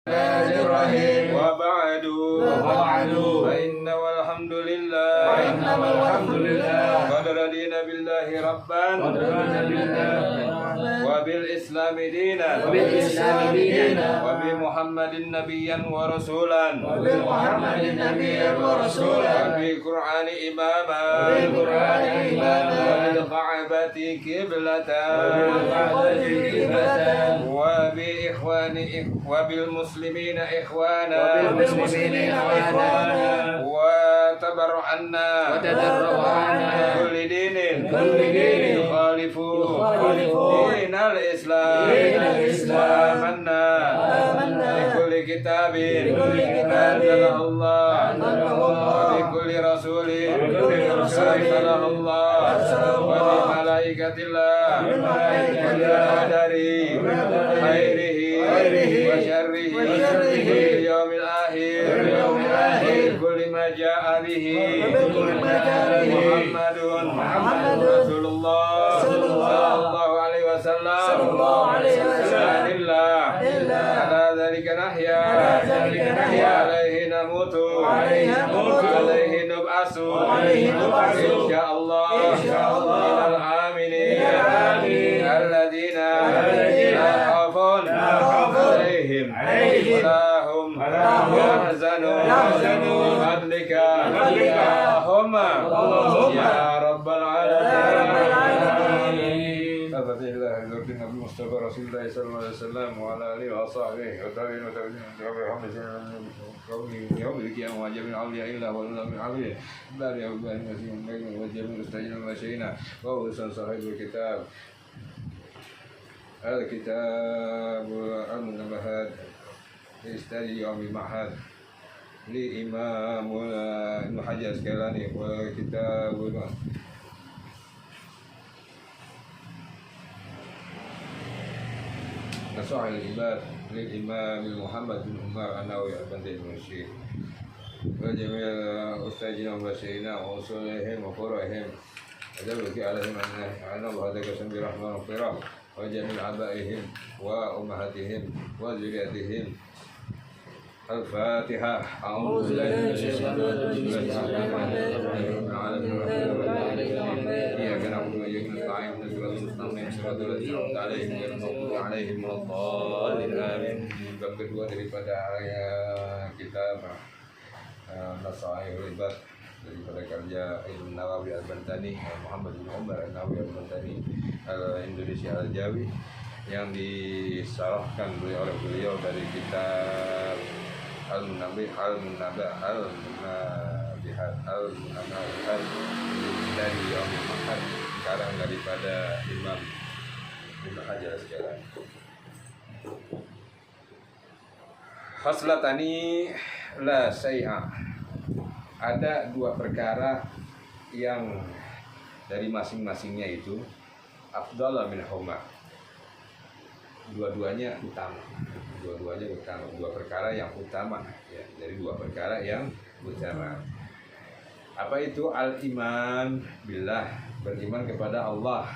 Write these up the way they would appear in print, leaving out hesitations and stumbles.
Bismillahirrahmanirrahim. Wa ba'du Alhamdulillah. qad radina billahi rabban wa bil islami dinan wa bi Muhammadin nabiyyan wa rasulan wa bi Qur'ani imama wa bil ka'bati qiblatan wa bi ikhwani wa bil muslimina ikhwana wa tabarra'anna kulli dinin yukhalifu dinal islam wa amanna bi kulli kitabin anzalahu Allah wa bi kulli rasulin arsalahu Allah wa bi malaikatillah wa qadari khairihi wa syarrihi fil yawmil akhir kulli ma jaa bihi Muhammadun Rasulullah sallallahu alaihi wasallam alhamdulillah ala dzalika nahya alaihi namutu alaihi nub'asu insyaallah al aminin alladzina la khawfun alaihim wa lahum yahzanun fadlika Allahumma ya rabbal alamin. Alhamdulillah Nabi Mustafa Rasulullah sallallahu alaihi wasallam wa ala alihi wa sahbihi wa tabi'in wa tabi'in yawm al-qiyamah wa jami'il awliya illa wa min awliya bari ya rabbi wa jami'il mustajina wa syina wa usul sahibul kitab al-kitab al-munabbahat istadi yawmil ma'had li imamul Ibnu Hajar Asqalani wa kitabul Nasuhul ibad lil imam Muhammad bin Umar An-Nawawi al-Bandari wa jami'il ustadzina wa masyayikhina wa usulihim wa fura'ihim adaluki alaihim anna wa hadaka sambi rahman wa firah wa jami'il abaihim wa ummahatihim wa zuriyatihim Al-Fatihah. A'udzu billahi minasyaitonir rajim. Iyyaka na'budu wa iyyaka nasta'in. Ihdinas siratal ladzina an'amta 'alaihim ghairil maghdubi 'alaihim waladdallin. Amin. Bab kedua daripada kitab Nasaihul Ibad daripada karya Ibnu Nawawi Al-Bantani, Muhammad bin Umar An-Nawawi Al-Bantani Al-Indonesia Al-Jawi yang disarahkan oleh beliau dari kitab Al-Munabihat dari Yawmil Ma'had, sekarang daripada Imam Ibnu Hajar Asqalani. Khaslatani la syai'a. Ada dua perkara yang dari masing-masingnya itu afdal min huma. Dua-duanya utama. Dua perkara yang utama ya, dari dua perkara yang utama. Apa itu? Al-iman billah, beriman kepada Allah.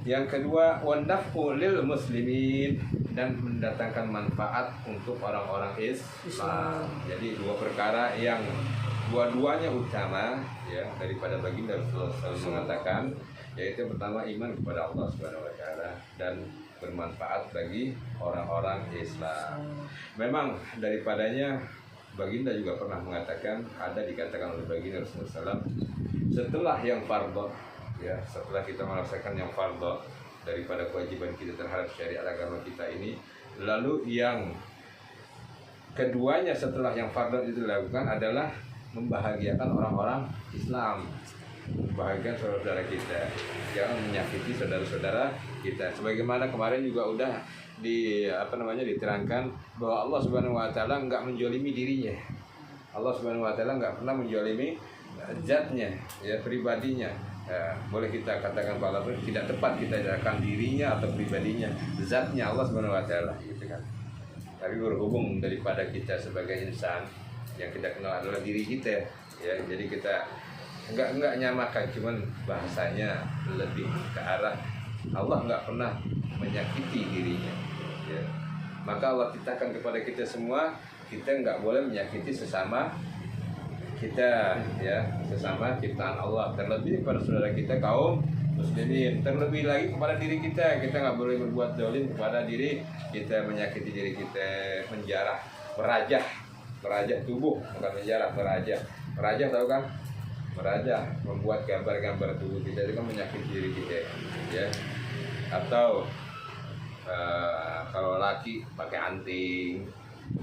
Yang kedua, wan naf'u lil muslimin, dan mendatangkan manfaat untuk orang-orang Islam. Jadi dua perkara yang dua-duanya utama ya, daripada baginda Rasulullah SAW mengatakan, yaitu pertama iman kepada Allah Subhanahu wa taala dan bermanfaat bagi orang-orang Islam. Memang daripadanya baginda juga pernah mengatakan, ada dikatakan oleh baginda Rasulullah SAW, setelah yang fardhu ya, setelah kita merasakan yang fardhu daripada kewajiban kita terhadap syariat agama kita ini, lalu yang keduanya setelah yang fardhu itu dilakukan adalah membahagiakan orang-orang Islam, membahagiakan saudara-saudara kita, jangan menyakiti saudara-saudara kita. Sebagaimana kemarin juga udah diterangkan bahwa Allah Subhanahu wa taala enggak menjolimi dirinya. Allah Subhanahu wa taala enggak pernah menjolimi zatnya, ya, pribadinya. Ya, boleh kita katakan walaupun tidak tepat kita katakan dirinya atau pribadinya, zatnya Allah Subhanahu wa taala gitu kan. Tapi berhubung daripada kita sebagai insan, yang kita kenal adalah diri kita ya, jadi kita enggak nyamakan, cuman bahasanya lebih ke arah Allah enggak pernah menyakiti dirinya ya. Maka Allah ciptakan kepada kita semua, kita nggak boleh menyakiti sesama kita, ya, sesama ciptaan Allah. Terlebih kepada saudara kita kaum muslimin, terlebih lagi kepada diri kita. Kita nggak boleh berbuat zalim kepada diri kita, menyakiti diri kita, merajah tubuh, bukan menjarah, merajah tahu kan? Merajah, membuat gambar-gambar tubuh kita itu kan menyakiti diri kita, ya. Atau kalau laki pakai anting,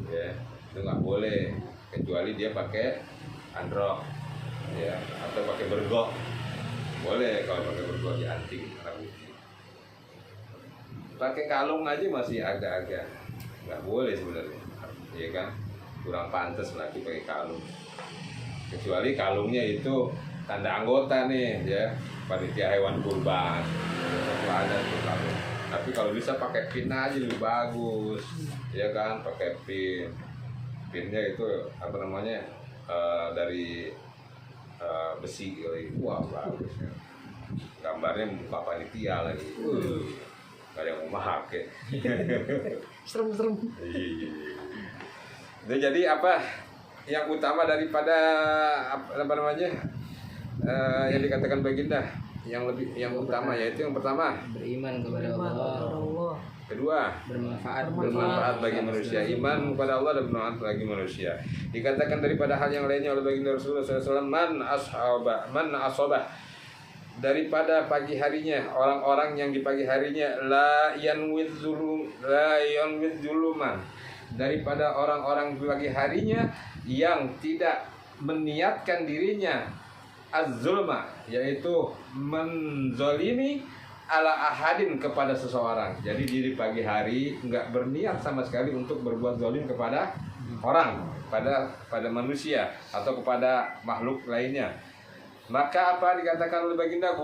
ya, itu nggak boleh, kecuali dia pakai androk, ya, atau pakai bergok. Boleh kalau pakai bergok di anting, pakai kalung aja masih agak-agak nggak boleh sebenarnya, ya kan? Kurang pantas laki pakai kalung. Kecuali kalungnya itu tanda anggota nih, ya, panitia hewan kurban, itu ada tuh kalung. Tapi kalau bisa pakai pin aja lebih bagus, ya kan? Pakai pinnya itu apa namanya, dari besi, wah bagus ya. Gambarnya muka panitia lagi, nggak ada yang mau pakai. Serem-serem. Nah, jadi apa yang utama daripada apa namanya, yang dikatakan baginda, yang utama yaitu yang pertama Beriman kepada Beriman Allah. kepada Allah. kedua bermanfaat bagi manusia, iman kepada Allah dan bermanfaat bagi manusia. Dikatakan daripada hal yang lainnya oleh baginda Rasulullah SAW, man ashabah, daripada pagi harinya, orang-orang yang di pagi harinya la yanwid zuluman, daripada orang-orang di pagi harinya yang tidak meniatkan dirinya az-zulma, yaitu menzolimi ala ahadin, kepada seseorang. Jadi di pagi hari nggak berniat sama sekali untuk berbuat zalim kepada orang, pada manusia atau kepada makhluk lainnya. Maka apa dikatakan oleh baginda,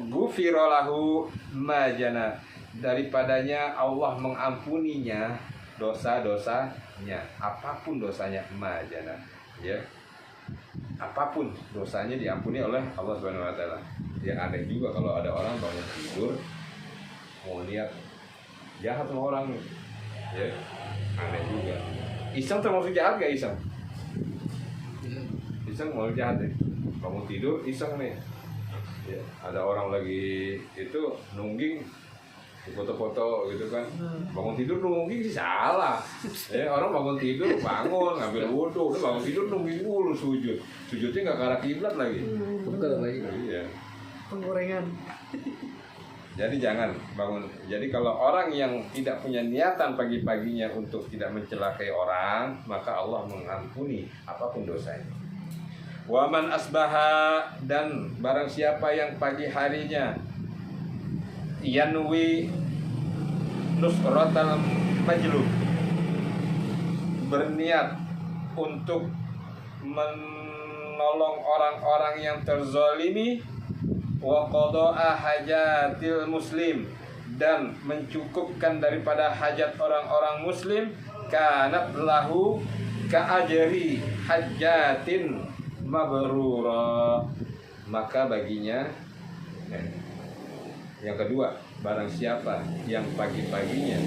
gufirolahu majana, daripadanya Allah mengampuninya dosa-dosanya, apapun dosanya, majana, ya, apapun dosanya diampuni oleh Allah Subhanahu wa taala. Yang aneh juga kalau ada orang bangun tidur mau niat jahat sama orang, ya, aneh juga. Iseng termasuk jahat gak iseng? Iseng mau jahat ya? Bangun tidur iseng nih, ya, ada orang lagi itu nungging foto-foto gitu kan, bangun tidur nungging sih salah, ya, orang bangun tidur bangun ngambil wudhu, bangun tidur nungging dulu, sujudnya nggak ke arah kiblat lagi. Iya. Penggorengan. Jadi jangan bangun. Jadi kalau orang yang tidak punya niatan pagi-paginya untuk tidak mencelakai orang, maka Allah mengampuni apapun dosanya. Waman asbaha, dan barang siapa yang pagi harinya yanwi nusratal majlub, berniat untuk menolong orang-orang yang terzalimi, wa qada'a hajatil muslim, dan mencukupkan daripada hajat orang-orang muslim, kanat lahu ka'ajri hajatin mabrura, maka baginya yang kedua, barang siapa yang pagi-paginya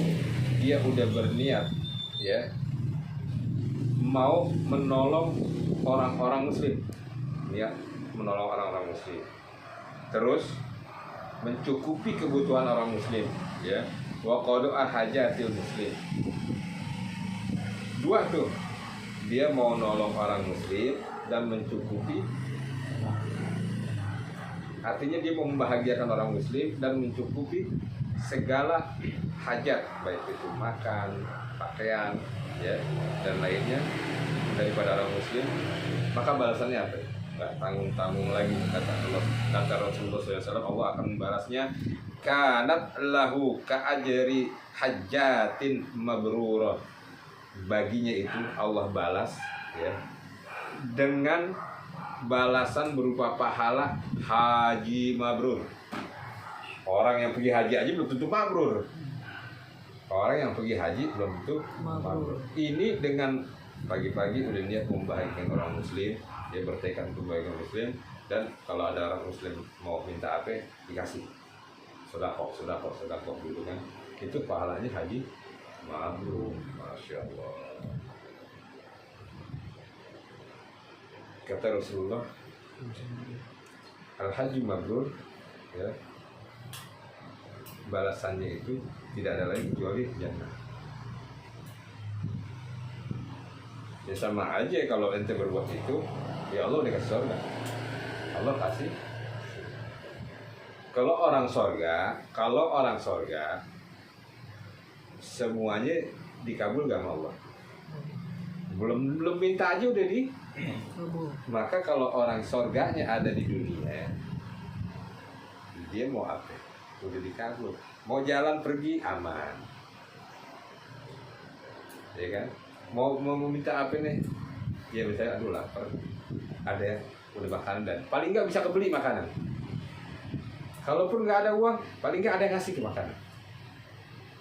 dia udah berniat, ya, mau menolong orang-orang muslim, ya, menolong orang-orang muslim, terus mencukupi kebutuhan orang muslim, ya, wa qada'a hajatil muslim. Dua tuh, dia mau nolong orang muslim dan mencukupi, artinya dia mau membahagiakan orang muslim dan mencukupi segala hajat, baik itu makan, pakaian, ya, dan lainnya daripada orang muslim. Maka balasannya apa? Nggak tanggung-tanggung lagi, kata Rasulullah SAW, Allah akan membalasnya, kanat lahu ka'ajri hajatin mabrurah, baginya itu Allah balas, ya, dengan balasan berupa pahala haji mabrur. Orang yang pergi haji aja belum tentu mabrur. Orang yang pergi haji belum tentu mabrur. Ini dengan pagi-pagi udah niat membahagiakan orang muslim, dia bertekad untuk membahagiakan muslim, dan kalau ada orang muslim mau minta apa, dikasih. Sedekah gitu kan. Itu pahalanya haji mabrur, masya Allah. Kata Rasulullah, al-haji mabrur, ya, balasannya itu tidak ada lagi kecuali jannah. Ya sama aja kalau ente berbuat itu, ya Allah udah kasih surga. Allah kasih. Kalau orang surga, semuanya dikabul gak sama Allah. Belum minta aja udah di. Maka kalau orang surganya ada di dunia, dia mau apa? Udah dikabul. Mau jalan pergi aman, ya kan? Mau minta apa nih? Ya misalnya aduh lapar, ada yang udah makanan dan paling nggak bisa kebeli makanan. Kalaupun nggak ada uang, paling nggak ada yang ngasih ke makanan.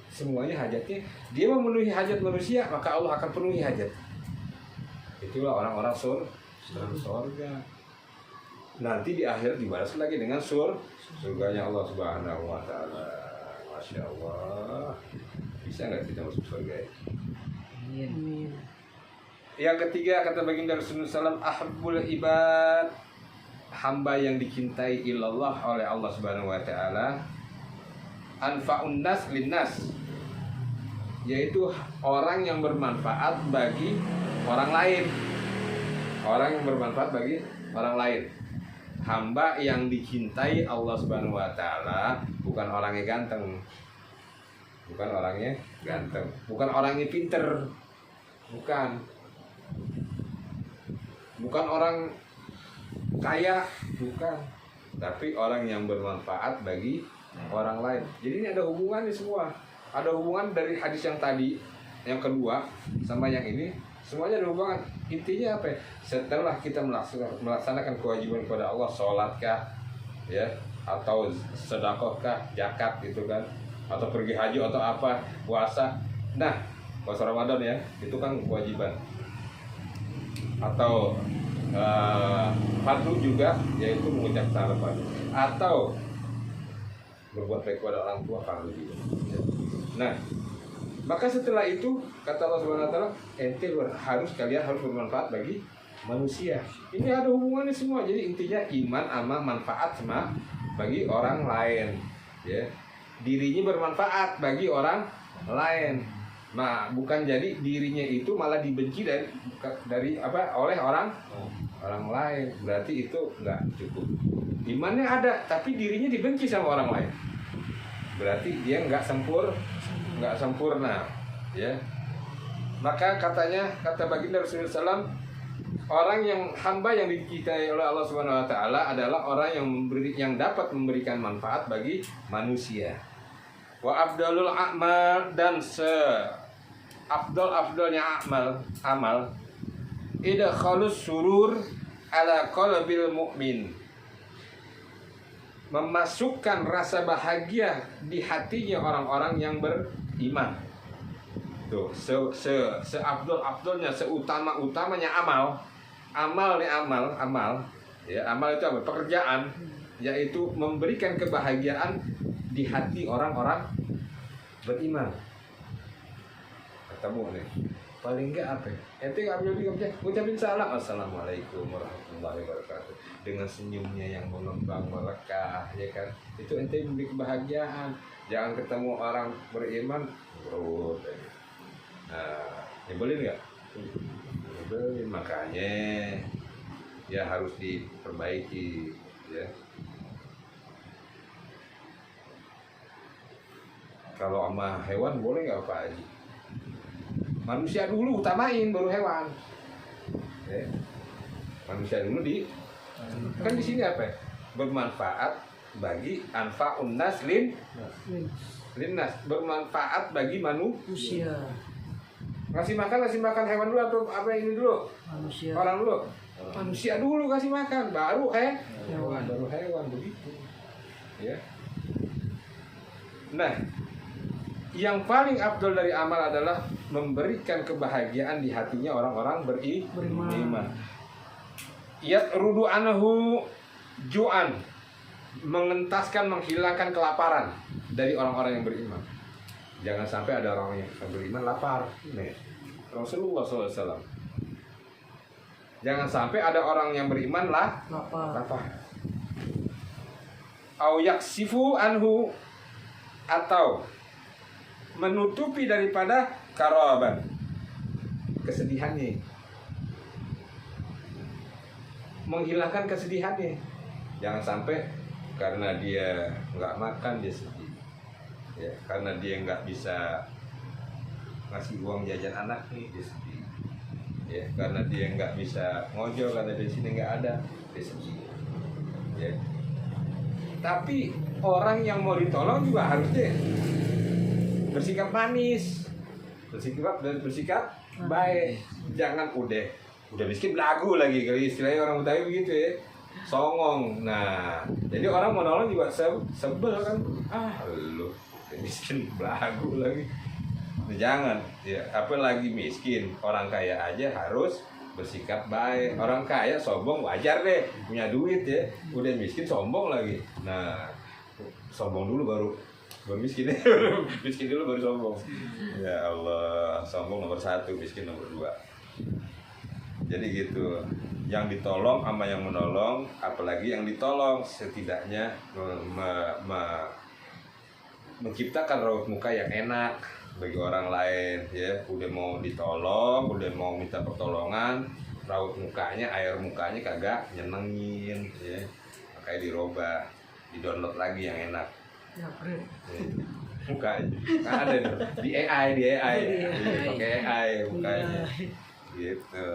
Semuanya hajatnya, dia memenuhi hajat manusia, maka Allah akan penuhi hajat. Itulah orang-orang surga. Nanti di akhir dibalas lagi dengan surganya Allah Subhanahu wa Ta'ala. Masya Allah. Bisa nggak kita masuk surga ya? Amin. Yang ketiga kata baginda Rasulullah SAW, ahabbul ibad, hamba yang dicintai ilallah oleh Allah Subhanahu wa Ta'ala, anfa'un nas linnas, yaitu orang yang bermanfaat bagi orang lain. Orang yang bermanfaat bagi orang lain. Hamba yang dicintai Allah Subhanahu wa Ta'ala bukan orangnya ganteng. Bukan orangnya ganteng, bukan orangnya pinter. Bukan orang kaya, bukan. Tapi orang yang bermanfaat bagi orang lain. Jadi ini ada hubungannya semua. Ada hubungan dari hadis yang tadi, yang kedua, sama yang ini. Semuanya ada hubungan. Intinya apa ya? Setelah kita melaksanakan kewajiban kepada Allah, sholatkah, ya, atau sedekahkah, zakat gitu kan, atau pergi haji atau apa, puasa. Nah, puasa Ramadan ya, itu kan kewajiban. Atau fardu juga, yaitu mengucap salam, atau berbuat baik kepada orang tua, fardu juga. Nah, maka setelah itu kata Allah Subhanahu wa Ta'ala, kalian harus bermanfaat bagi manusia. Ini ada hubungannya semua. Jadi intinya iman sama manfaat sama bagi orang lain, ya. Dirinya bermanfaat bagi orang lain. Nah, bukan jadi dirinya itu malah dibenci dari oleh orang lain. Berarti itu enggak cukup. Imannya ada tapi dirinya dibenci sama orang lain. Berarti dia enggak sempurna, ya. Maka kata baginda Rasulullah SAW, orang yang hamba yang dicintai oleh Allah Subhanahu wa Ta'ala adalah orang yang dapat memberikan manfaat bagi manusia. Wa afdalul a'mal, dan afdalnya amal idkhalus surur ala qalbil mu'min, memasukkan rasa bahagia di hatinya orang-orang yang beriman. Tuh, seabdul-abdulnya, seutama-utamanya amal. Ya, amal itu apa? Pekerjaan, yaitu memberikan kebahagiaan di hati orang-orang beriman. Ketemu nih. Paling enggak apa ya? Ente ucapin salam, assalamualaikum warahmatullahi wabarakatuh, dengan senyumnya yang mengembang melekah, ya kan? Itu ente memberi kebahagiaan. Jangan ketemu orang beriman berut. Nah, nyebelin nggak? Nyebelin, makanya ya harus diperbaiki, ya. Kalau sama hewan boleh nggak Pak Haji? Manusia dulu utamain, baru hewan. Ya. Manusia dulu kan di sini apa? Bermanfaat bagi anfa'un nas linnas, bermanfaat bagi manusia. Ngasih makan hewan dulu atau apa ini dulu? Manusia. Orang dulu. Manusia dulu kasih makan, baru hewan, baru hewan, begitu. Ya. Nah, yang paling afdal dari amal adalah memberikan kebahagiaan di hatinya orang-orang beriman. Yatrudu anhu ju'an, mengentaskan, menghilangkan kelaparan dari orang-orang yang beriman. Jangan sampai ada orang yang beriman lapar. Nih, Rasulullah SAW. Jangan sampai ada orang yang beriman lapar. Au yaksifu anhu, atau menutupi daripada karaban, kesedihannya, menghilangkan kesedihannya. Jangan sampai karena dia nggak makan dia sedih, ya, karena dia nggak bisa ngasih uang jajan anak nih dia sedih, ya, karena dia nggak bisa ngojol karena di sini nggak ada dia sedih, ya. Tapi orang yang mau ditolong juga harusnya bersikap manis, bersikap baik. Jangan udah miskin belagu lagi, kali istilahnya orang Betawi begitu ya, songong. Nah, jadi orang mau nolong juga sebel kan, lu miskin belagu lagi. Jangan, ya, apalagi miskin, orang kaya aja harus bersikap baik. Orang kaya sombong wajar deh, punya duit ya, udah miskin sombong lagi. Nah, sombong dulu baru miskin. Miskin dulu baru sombong. Ya Allah, sombong nomor 1, miskin nomor 2. Jadi gitu, yang ditolong sama yang menolong, apalagi yang ditolong setidaknya menciptakan raut muka yang enak bagi orang lain, ya. Udah mau ditolong, udah mau minta pertolongan, raut mukanya, air mukanya kagak nyenengin, ya. Makanya dirubah, di-download lagi yang enak. Ya, keren. Mukanya ada di AI, pakai AI mukanya, gitu.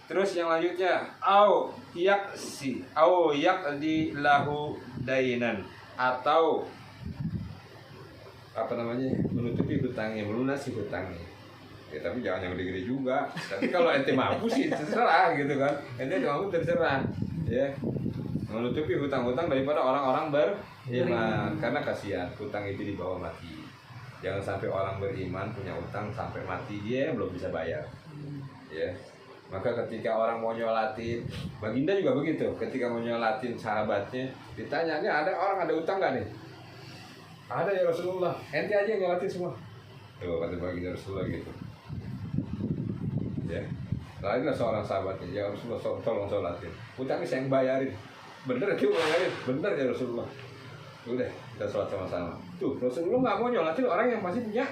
Terus yang lanjutnya, au yakdi lahu dainan, atau apa namanya, menutupi hutangnya, melunasi hutangnya. Ya, tapi jangan yang gede-gede juga. Tapi kalau ente mampu sih terserah gitu kan, ente mampu terserah, ya. Menutupi hutang-hutang daripada orang-orang beriman, karena kasihan hutang itu dibawa mati. Jangan sampai orang beriman punya hutang sampai mati dia belum bisa bayar, ya. Maka ketika orang mau nyolatin, Baginda juga begitu. Ketika mau nyolatin sahabatnya, ditanya, "Ini ada orang ada utang nggak nih?" "Ada ya Rasulullah." "Ente aja yang nyolatin semua." Tuh kata Baginda Rasulullah gitu. Ya, lainlah seorang sahabatnya, "Ya Rasulullah, tolong sholatin. Utangnya saya yang bayarin." "Bener itu bayarin." "Bener ya Rasulullah." Udah, kita sholat sama-sama. Tuh Rasulullah nggak mau nyolatin orang yang masih punya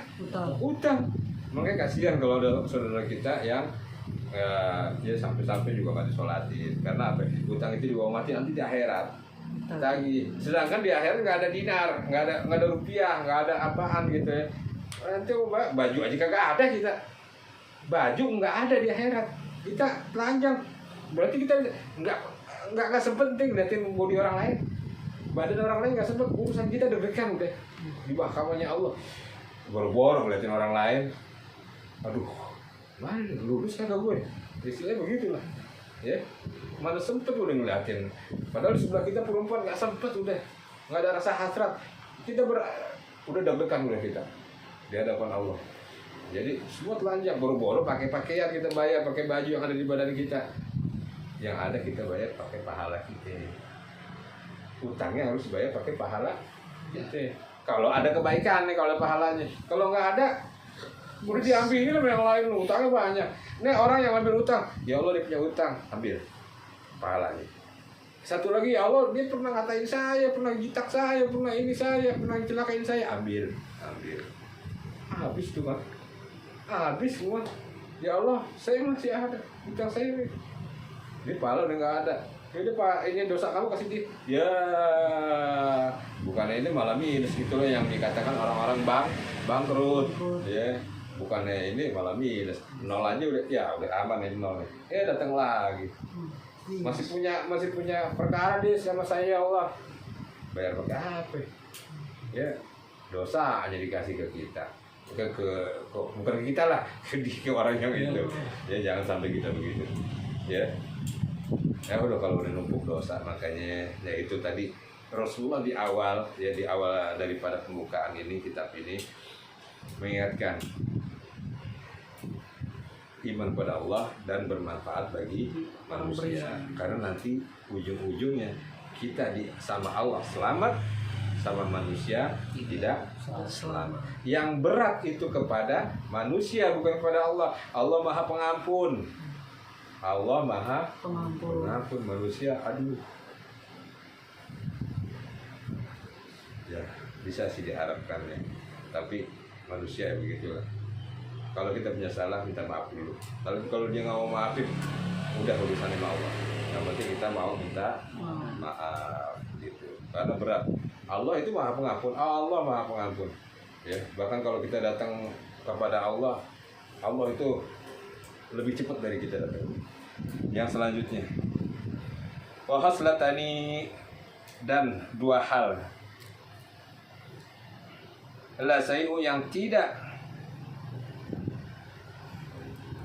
utang. Makanya kasihan kalau ada saudara kita yang dia sampai juga nggak disolatin. Karena apa? Utang itu dibawa mati nanti di akhirat lagi. Sedangkan di akhirat nggak ada dinar, nggak ada rupiah, nggak ada apaan gitu ya. Nanti baju aja kagak ada kita. Baju nggak ada di akhirat. Kita telanjang. Berarti kita nggak sepenting liatin body orang lain. Badan orang lain nggak sempet, urusan kita deg-degan udah di mahkamahnya Allah. Boro-boro ngeliatin orang lain. Aduh, mana lurus kagak gue? Istilahnya begitulah, ya. Mana sempet udah ngeliatin. Padahal di sebelah kita perempuan nggak sempet udah, nggak ada rasa hasrat. Kita udah deg-degan udah kita di hadapan Allah. Jadi semua telanjang, boro-boro pakai pakaian kita bayar, pakai baju yang ada di badan kita. Yang ada kita bayar pakai pahala kita. Utangnya harus dibayar pakai pahala gitu. Kalau ada kebaikan nih, kalau pahalanya. Kalau nggak ada, udah diambilin sama yang lain, utangnya banyak. Nih orang yang ambil utang, ya Allah dia punya utang, ambil pahalanya. Satu lagi, ya Allah dia pernah ngatain saya, pernah jitak saya, pernah ini saya, pernah celakain saya, ambil. Habis tuh kan, habis semua. Ya Allah, saya masih ada utang saya nih. Ini pahala udah nggak ada. Ini Pak, ini dosa kamu kasih dia. Ya, bukannya ini malah minus gitu loh yang dikatakan orang-orang bangkrut. Ya, bukannya ini malah minus. Nol aja udah, ya udah aman ini nol. Datang lagi. Masih punya perkara dia sama saya, ya Allah. Bayar pakai apa? Ya, dosa aja dikasih ke kita. Bukan ke kita lah, ke orang yang itu. Ya, jangan sampai kita begitu. Ya. Ya udah, kalau udah numpuk dosa, makanya ya itu tadi Rasulullah di awal daripada pembukaan ini, kitab ini mengingatkan iman pada Allah dan bermanfaat bagi manusia, karena nanti ujung-ujungnya kita sama Allah selamat, sama manusia tidak selamat. selamat. Yang berat itu kepada manusia, bukan kepada Allah. Allah Maha Pengampun. Allah Maha Pengampun. Manusia, aduh. Ya, bisa sih diharapkan ya. Tapi manusia ya begitulah. Kalau kita punya salah, minta maaf dulu. Kalau dia nggak mau maafin, udah urusannya sama Allah. Yang penting kita mau minta maaf gitu. Karena berat. Allah itu Maha Pengampun. Allah Maha Pengampun. Ya, bahkan kalau kita datang kepada Allah, Allah itu lebih cepat dari kita datang. Yang selanjutnya, wahaslatani, dan dua hal. La sayu, yang tidak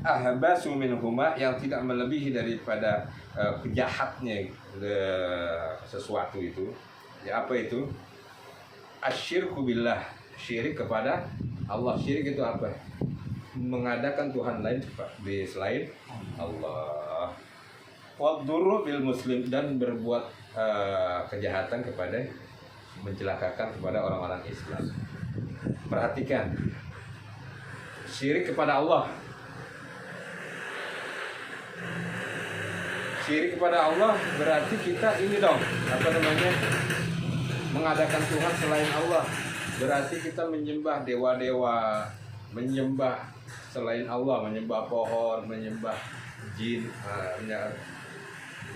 ahbasu minhuma, yang tidak melebihi daripada kejahatnya sesuatu itu. Ya, apa itu? Asyirku billah, syirik kepada Allah. Syirik itu apa? Mengadakan Tuhan lain di selain Allah. Wadurru bil muslim, dan berbuat kejahatan kepada, mencelakakan kepada orang-orang Islam. Perhatikan, syirik kepada Allah. Syirik kepada Allah berarti kita ini dong, apa namanya, mengadakan Tuhan selain Allah. Berarti kita menyembah dewa-dewa, menyembah selain Allah, menyembah pohon, menyembah jin.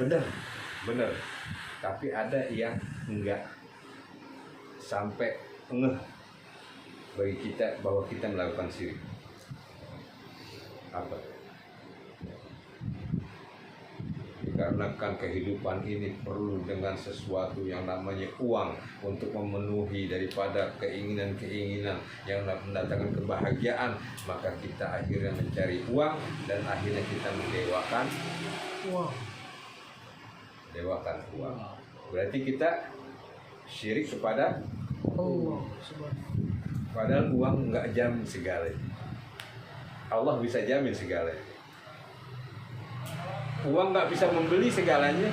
Benar. Tapi ada yang enggak sampai ngeh bagi kita bahwa kita melakukan syirik. Apa? Dikarenakan kehidupan ini perlu dengan sesuatu yang namanya uang untuk memenuhi daripada keinginan-keinginan yang mendatangkan kebahagiaan, maka kita akhirnya mencari uang dan akhirnya kita mendewakan uang. Berarti kita syirik kepada Allah. Padahal uang nggak jamin segalanya. Allah bisa jamin segalanya. Uang nggak bisa membeli segalanya,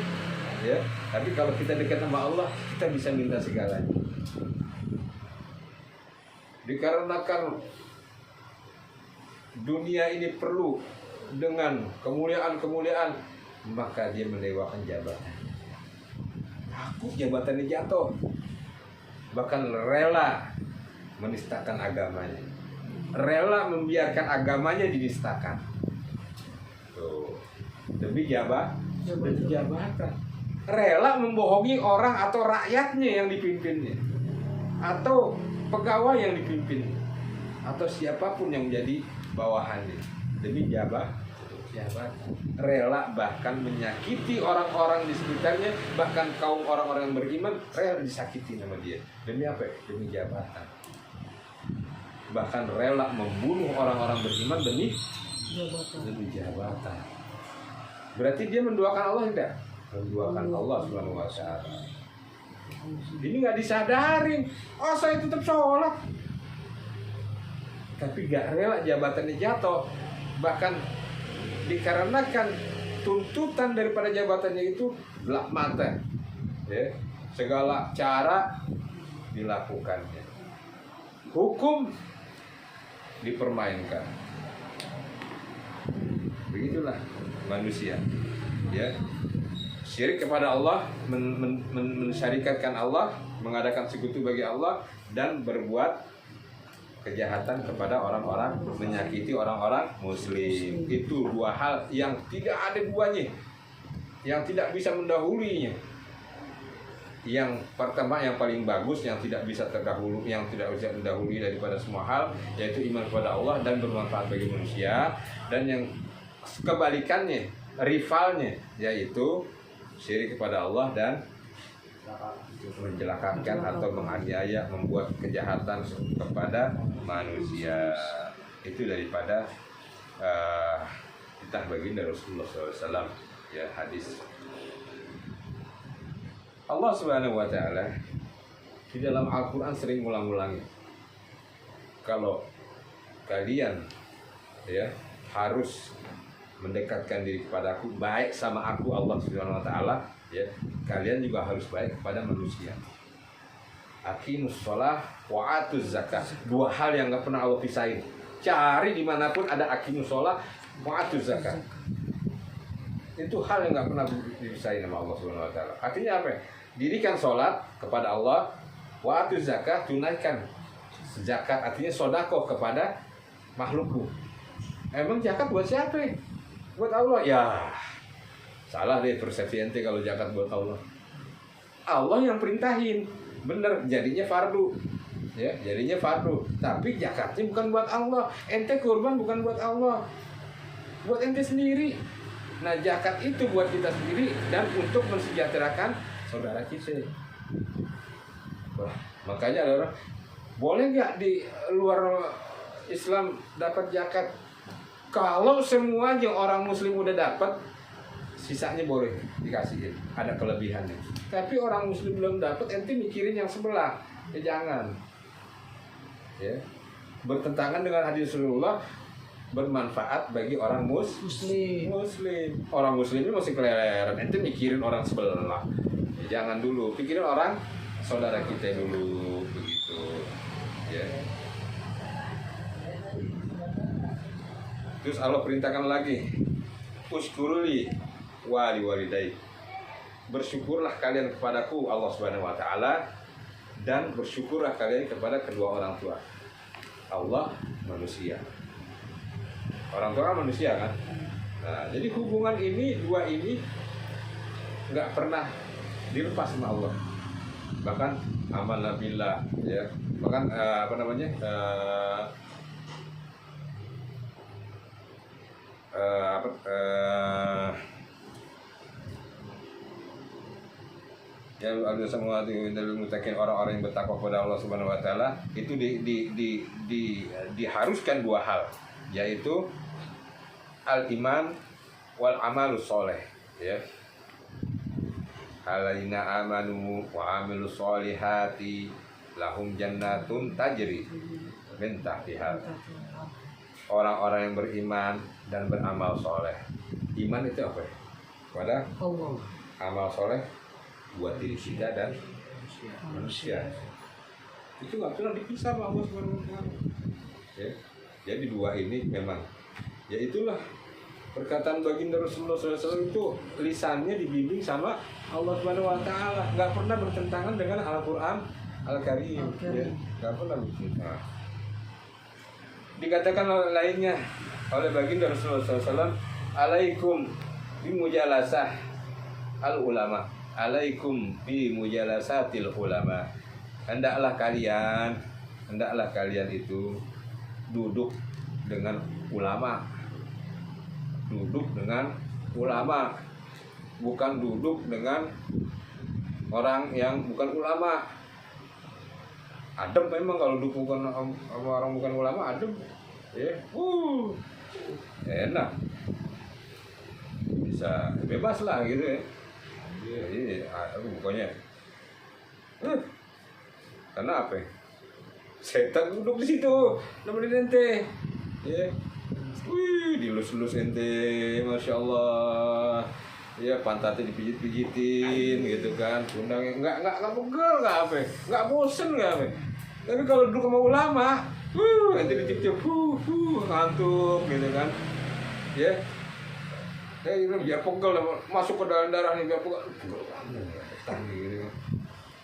ya. Tapi kalau kita dekat sama Allah, kita bisa minta segalanya. Dikarenakan dunia ini perlu dengan kemuliaan-kemuliaan, maka dia mendewakan jabatan. Takut jabatannya jatuh, bahkan rela menistakan agamanya, rela membiarkan agamanya dinistakan. Demi jabatan, rela membohongi orang atau rakyatnya yang dipimpinnya, atau pegawai yang dipimpin, atau siapapun yang menjadi bawahannya, demi jabatan. Rela bahkan menyakiti orang-orang di sekitarnya, bahkan kaum orang-orang yang beriman rela disakiti sama dia. Demi apa? Demi jabatan. Bahkan rela membunuh orang-orang beriman demi jabatan. Berarti dia menduakan Allah tidak? Menduakan Allah Subhanahu wa Ta'ala. Ini nggak disadarin. Oh, saya tetap sholat, tapi nggak rela jabatannya jatuh. Bahkan dikarenakan tuntutan daripada jabatannya itu gelap mata, ya, segala cara dilakukannya, hukum dipermainkan. Begitulah manusia, ya. Syirik kepada Allah, mensyarikatkan Allah, mengadakan sekutu bagi Allah, dan berbuat kejahatan kepada orang-orang, menyakiti orang-orang muslim. Itu dua hal yang tidak ada duanya, yang tidak bisa mendahulinya. Yang pertama, yang paling bagus, yang tidak bisa terdahulu, yang tidak bisa mendahului daripada semua hal, yaitu iman kepada Allah dan bermanfaat bagi manusia. Dan yang kebalikannya, rivalnya, yaitu syirik kepada Allah dan mencelakakan atau menganiaya, membuat kejahatan kepada manusia. Itu daripada titah baginda Rasulullah SAW, ya, hadis. Allah Subhanahu wa Ta'ala di dalam Al-Quran sering ulang-ulangi, kalau kalian, ya, harus mendekatkan diri kepada aku, baik sama aku Allah Subhanahu wa Ta'ala, ya, kalian juga harus baik kepada manusia. Aqimus sholah wa atuz zakah. Dua hal yang nggak pernah Allah pisahin. Cari dimanapun ada aqimus sholah wa atuz zakah. Itu hal yang nggak pernah dipisahin sama Allah Subhanahu Wa Taala. Artinya apa? Dirikan sholat kepada Allah, wa atuz zakah, tunaikan zakat. Artinya sodakoh kepada makhlukku. Emang zakat buat siapa? Buat Allah. Ya, salah deh persepsi ente kalau zakat buat Allah. Allah yang perintahin. Bener, jadinya fardu. Ya, jadinya fardu. Tapi zakatnya bukan buat Allah. Ente kurban bukan buat Allah. Buat ente sendiri. Nah, zakat itu buat kita sendiri dan untuk mensejahterakan saudara kita. Wah, makanya ada orang, boleh nggak di luar Islam dapat zakat? Kalau semuanya orang muslim udah dapat, sisanya boleh dikasihin, ada kelebihannya. Tapi orang muslim belum dapat, ente mikirin yang sebelah, ya jangan. Ya, bertentangan dengan hadis Rasulullah, bermanfaat bagi orang muslim. Orang muslim ini masih keleleran, ente mikirin orang sebelah, ya jangan dulu, pikirin orang saudara kita dulu, begitu. Ya. Terus Allah perintahkan lagi, uskuruli wali walidai. Bersyukurlah kalian kepadaku Allah Subhanahu Wa Taala, dan bersyukurlah kalian kepada kedua orang tua. Allah manusia, orang tua kan manusia kan. Nah, jadi hubungan ini, dua ini nggak pernah dilepas sama Allah. Bahkan amanah billah, ya. Bahkan ya ada semua orang-orang yang bertakwa kepada Allah Subhanahu Wa Taala itu diharuskan dua hal, yaitu al-iman wal amalus soleh, ya. Alladzina amanu wa amilus solihati lahum jannatun tajri min tahtiha. Orang-orang yang beriman dan beramal soleh. Iman itu apa? Pada Allah. Amal soleh buat diri kita dan manusia. Itu nggak pernah dipisah sama Allah Subhanahu Wa Taala. Ya. Jadi dua ini memang, ya itulah perkataan baginda Rasulullah SAW itu lisannya dibimbing sama Allah Subhanahu Wa Taala, nggak pernah bertentangan dengan Al-Quran Al-Karim. Ya. Nggak pernah bertentangan. Dikatakan lainnya oleh baginda Rasulullah SAW, alaikum bimujalasah al ulama, alaikum bimujalasatil ulama. Hendaklah kalian itu duduk dengan ulama, bukan duduk dengan orang yang bukan ulama. Adem memang kalau duduk sama orang bukan ulama, adem, ya, enak, bisa bebas lah gitu ya. Pokoknya, karena apa? Setan duduk di situ, nemenin ente, ya, dilus-lus ente, masya Allah, ya pantatnya dipijit-pijitin gitu kan, pundangnya nggak pegel, nggak apa, nggak bosen nggak apa. Tapi kalau duduk sama ulama, ente dicip-cip, ngantuk gitu kan, ya. Biar pegel, masuk ke dalam darah nih, biar pegel gitu.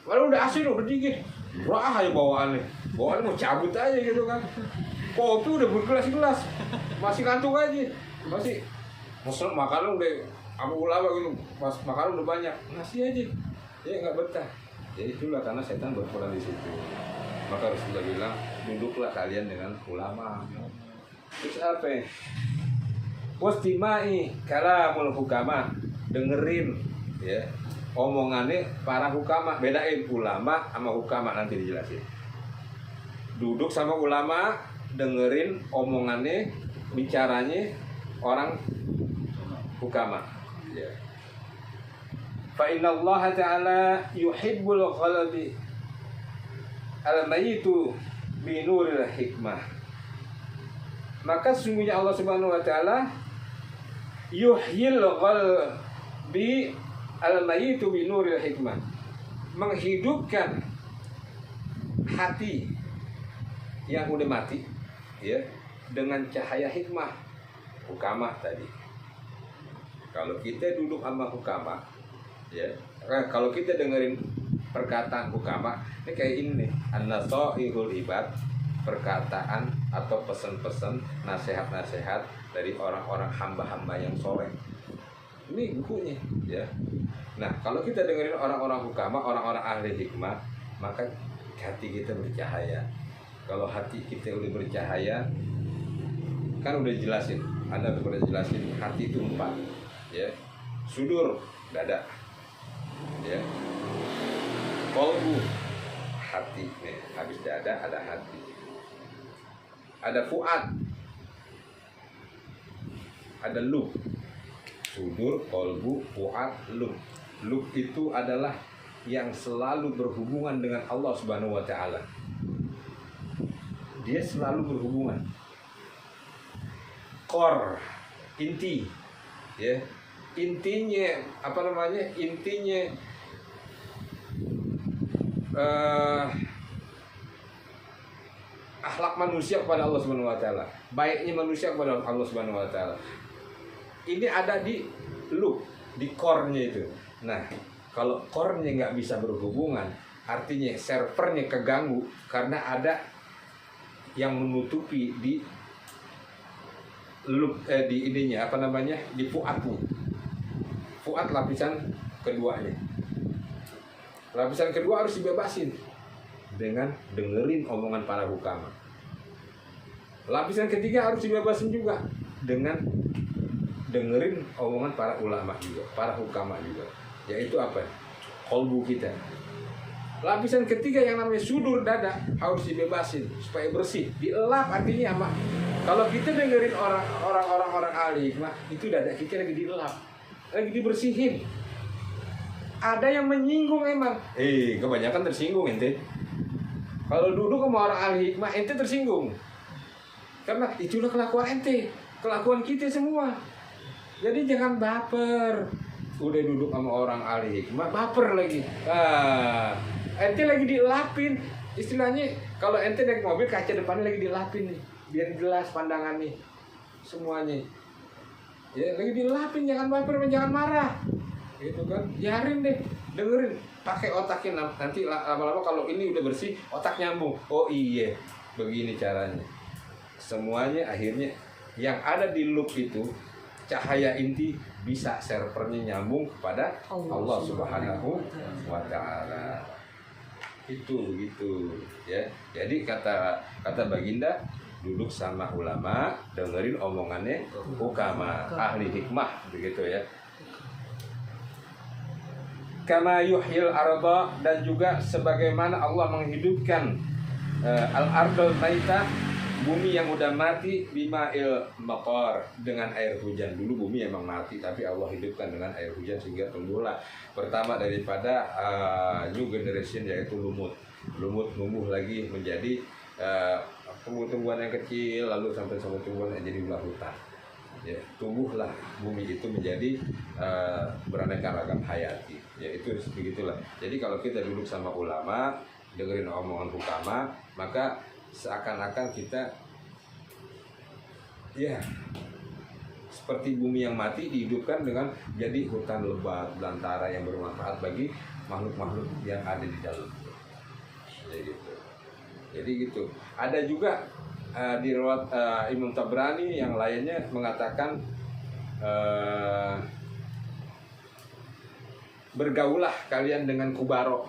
Walau udah asin, udah dingin, wah aja bawaannya mau cabut aja gitu kan. Kopi udah bergelas-gelas, masih ngantuk aja, masih makanan udah sama ulama gitu, makanan udah banyak, ngasih aja, ya nggak betah. Jadi itulah karena setan berperan di situ. Maka Rasulullah bilang, duduklah kalian dengan ulama. Terus apa? Wastimai kalamul hukama, dengerin ya omongannya para hukama. Bedain ulama sama hukama, nanti dijelasin. Duduk sama ulama, dengerin omongannya, bicaranya orang hukama. Ya. Fa inna Allah Ta'ala yuhibbul qalbi al-mayitu bi nuril hikmah. Maka sesungguhnya Allah Subhanahu Wa Ta'ala yuhyil qalbi al-mayitu bi nuril hikmah, menghidupkan hati yang udah mati, ya, dengan cahaya hikmah hukama tadi. Kalau kita duduk sama hukama, ya, kalau kita dengerin perkataan hukama, ini kayak ini nih, an-nasaihul ibad, perkataan atau pesan-pesan, nasihat-nasihat dari orang-orang hamba-hamba yang soleh. Ini bukunya, ya. Nah, kalau kita dengerin orang-orang hukama, orang-orang ahli hikmah, maka hati kita bercahaya. Kalau hati kita udah bercahaya, kan udah jelasin, Anda udah jelasin hati itu 4, ya. Sudur, dada, ya. Qalbu, hati, nih, habis dada ada hati. Ada fuad, ada lub. Sudur, qalbu, fuad, lub. Lub itu adalah yang selalu berhubungan dengan Allah Subhanahu wa taala. Dia selalu berhubungan. Qor, inti, ya. Intinya apa namanya? Intinya akhlak manusia kepada Allah Subhanahu wa taala. Baiknya manusia kepada Allah Subhanahu wa taala. Ini ada di lub, di core-nya itu. Nah, kalau core-nya nggak bisa berhubungan, artinya servernya keganggu karena ada yang menutupi di lub, di ininya apa namanya, di fuadmu. Fuad lapisan keduanya. Lapisan kedua harus dibebasin dengan dengerin omongan para hukama. Lapisan ketiga harus dibebasin juga dengan dengerin omongan para ulama juga, para hukama juga. Yaitu apa? Qalbu kita. Lapisan ketiga yang namanya sudur, dada, harus dibebasin supaya bersih. Dielap artinya apa? Kalau kita dengerin orang-orang ahli hikmah, itu dada kita lagi dielap, lagi dibersihin. Ada yang menyinggung emang. Kebanyakan tersinggung ente. Kalau duduk sama orang ahli hikmah, ente tersinggung. Karena itulah kelakuan ente, kelakuan kita semua. Jadi jangan baper. Udah duduk sama orang ahli hikmah, baper lagi. Ente lagi dilapin. Istilahnya kalau ente naik mobil, kaca depannya lagi dilapin nih, biar jelas pandangan nih semuanya. Ya lagi dilapin, jangan baper, jangan marah. Gitu kan, biarin deh, dengerin, pakai otaknya. Nanti lama-lama kalau ini udah bersih, otak nyambung. Oh iya, begini caranya. Semuanya akhirnya yang ada di loop itu, cahaya inti bisa servernya nyambung kepada Allah Subhanahu wa taala. Itu begitu, ya. Jadi kata baginda, duduk sama ulama, dengerin omongannya hukama, ahli hikmah, begitu ya. Kama yuhyil arda, dan juga sebagaimana Allah menghidupkan al-ardul maitah, bumi yang udah mati, bima'il matar, dengan air hujan. Dulu bumi emang mati, tapi Allah hidupkan dengan air hujan sehingga tumbuhlah pertama daripada new generation, yaitu lumut. Lumut tumbuh lagi menjadi tumbuhan yang kecil, lalu sampai tumbuhan yang jadi ulah hutan. Ya, tumbuhlah bumi itu menjadi beraneka ragam hayati. Ya itu begitulah. Jadi kalau kita duduk sama ulama, dengerin omongan hukama, maka seakan-akan kita ya seperti bumi yang mati dihidupkan dengan jadi hutan lebat belantara yang bermanfaat bagi makhluk-makhluk yang ada di dalam. Jadi gitu. Ada juga di riwayat Imam Tabrani yang lainnya mengatakan bergaulah kalian dengan kubaro.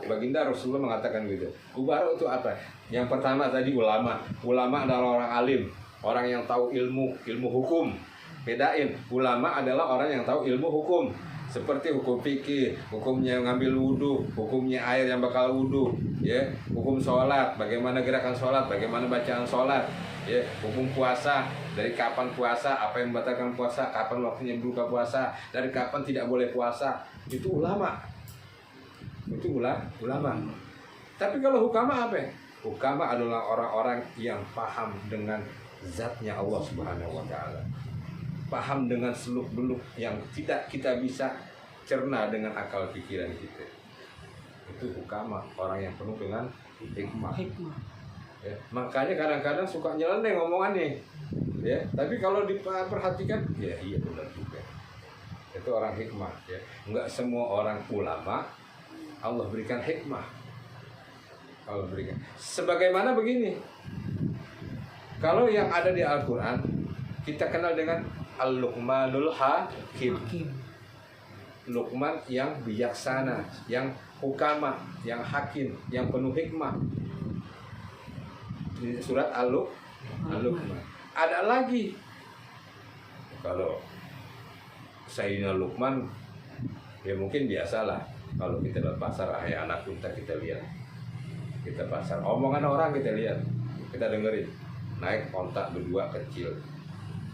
Baginda Rasulullah mengatakan gitu. Kubaro itu apa? Yang pertama tadi ulama. Ulama adalah orang alim, orang yang tahu ilmu hukum. Bedain, ulama adalah orang yang tahu ilmu hukum. Seperti hukum fikih, hukumnya ngambil wudhu, hukumnya air yang bakal wudhu, ya, hukum sholat, bagaimana gerakan sholat, bagaimana bacaan sholat, ya, hukum puasa, dari kapan puasa, apa yang membatalkan puasa, kapan waktunya berbuka puasa, dari kapan tidak boleh puasa, itu ulama. Itu ulama. Tapi kalau hukama apa? Hukama adalah orang-orang yang paham dengan zatnya Allah Subhanahu wa taala. Paham dengan seluk-beluk yang tidak kita bisa cerna dengan akal pikiran kita. Itu hukama, orang yang penuh dengan hikmah. Hikmah. Ya, makanya kadang-kadang suka nyeleneh ngomongannya, ya. Tapi kalau diperhatikan, ya iya benar juga. Itu orang hikmah, ya. Enggak semua orang ulama Allah berikan hikmah. Allah berikan. Sebagaimana begini, kalau yang ada di Al-Quran kita kenal dengan Al-Luqmanul Hakim. Hakim. Luqman yang bijaksana, yang hukama, yang hakim, yang penuh hikmah. Di surat Al-Luqman. Ada lagi. Kalau Sayyidina Luqman, ya mungkin biasalah. Kalau kita di pasar, anak kita lihat. Kita pasar, omongan orang kita lihat. Kita dengerin. Naik ontak berdua kecil.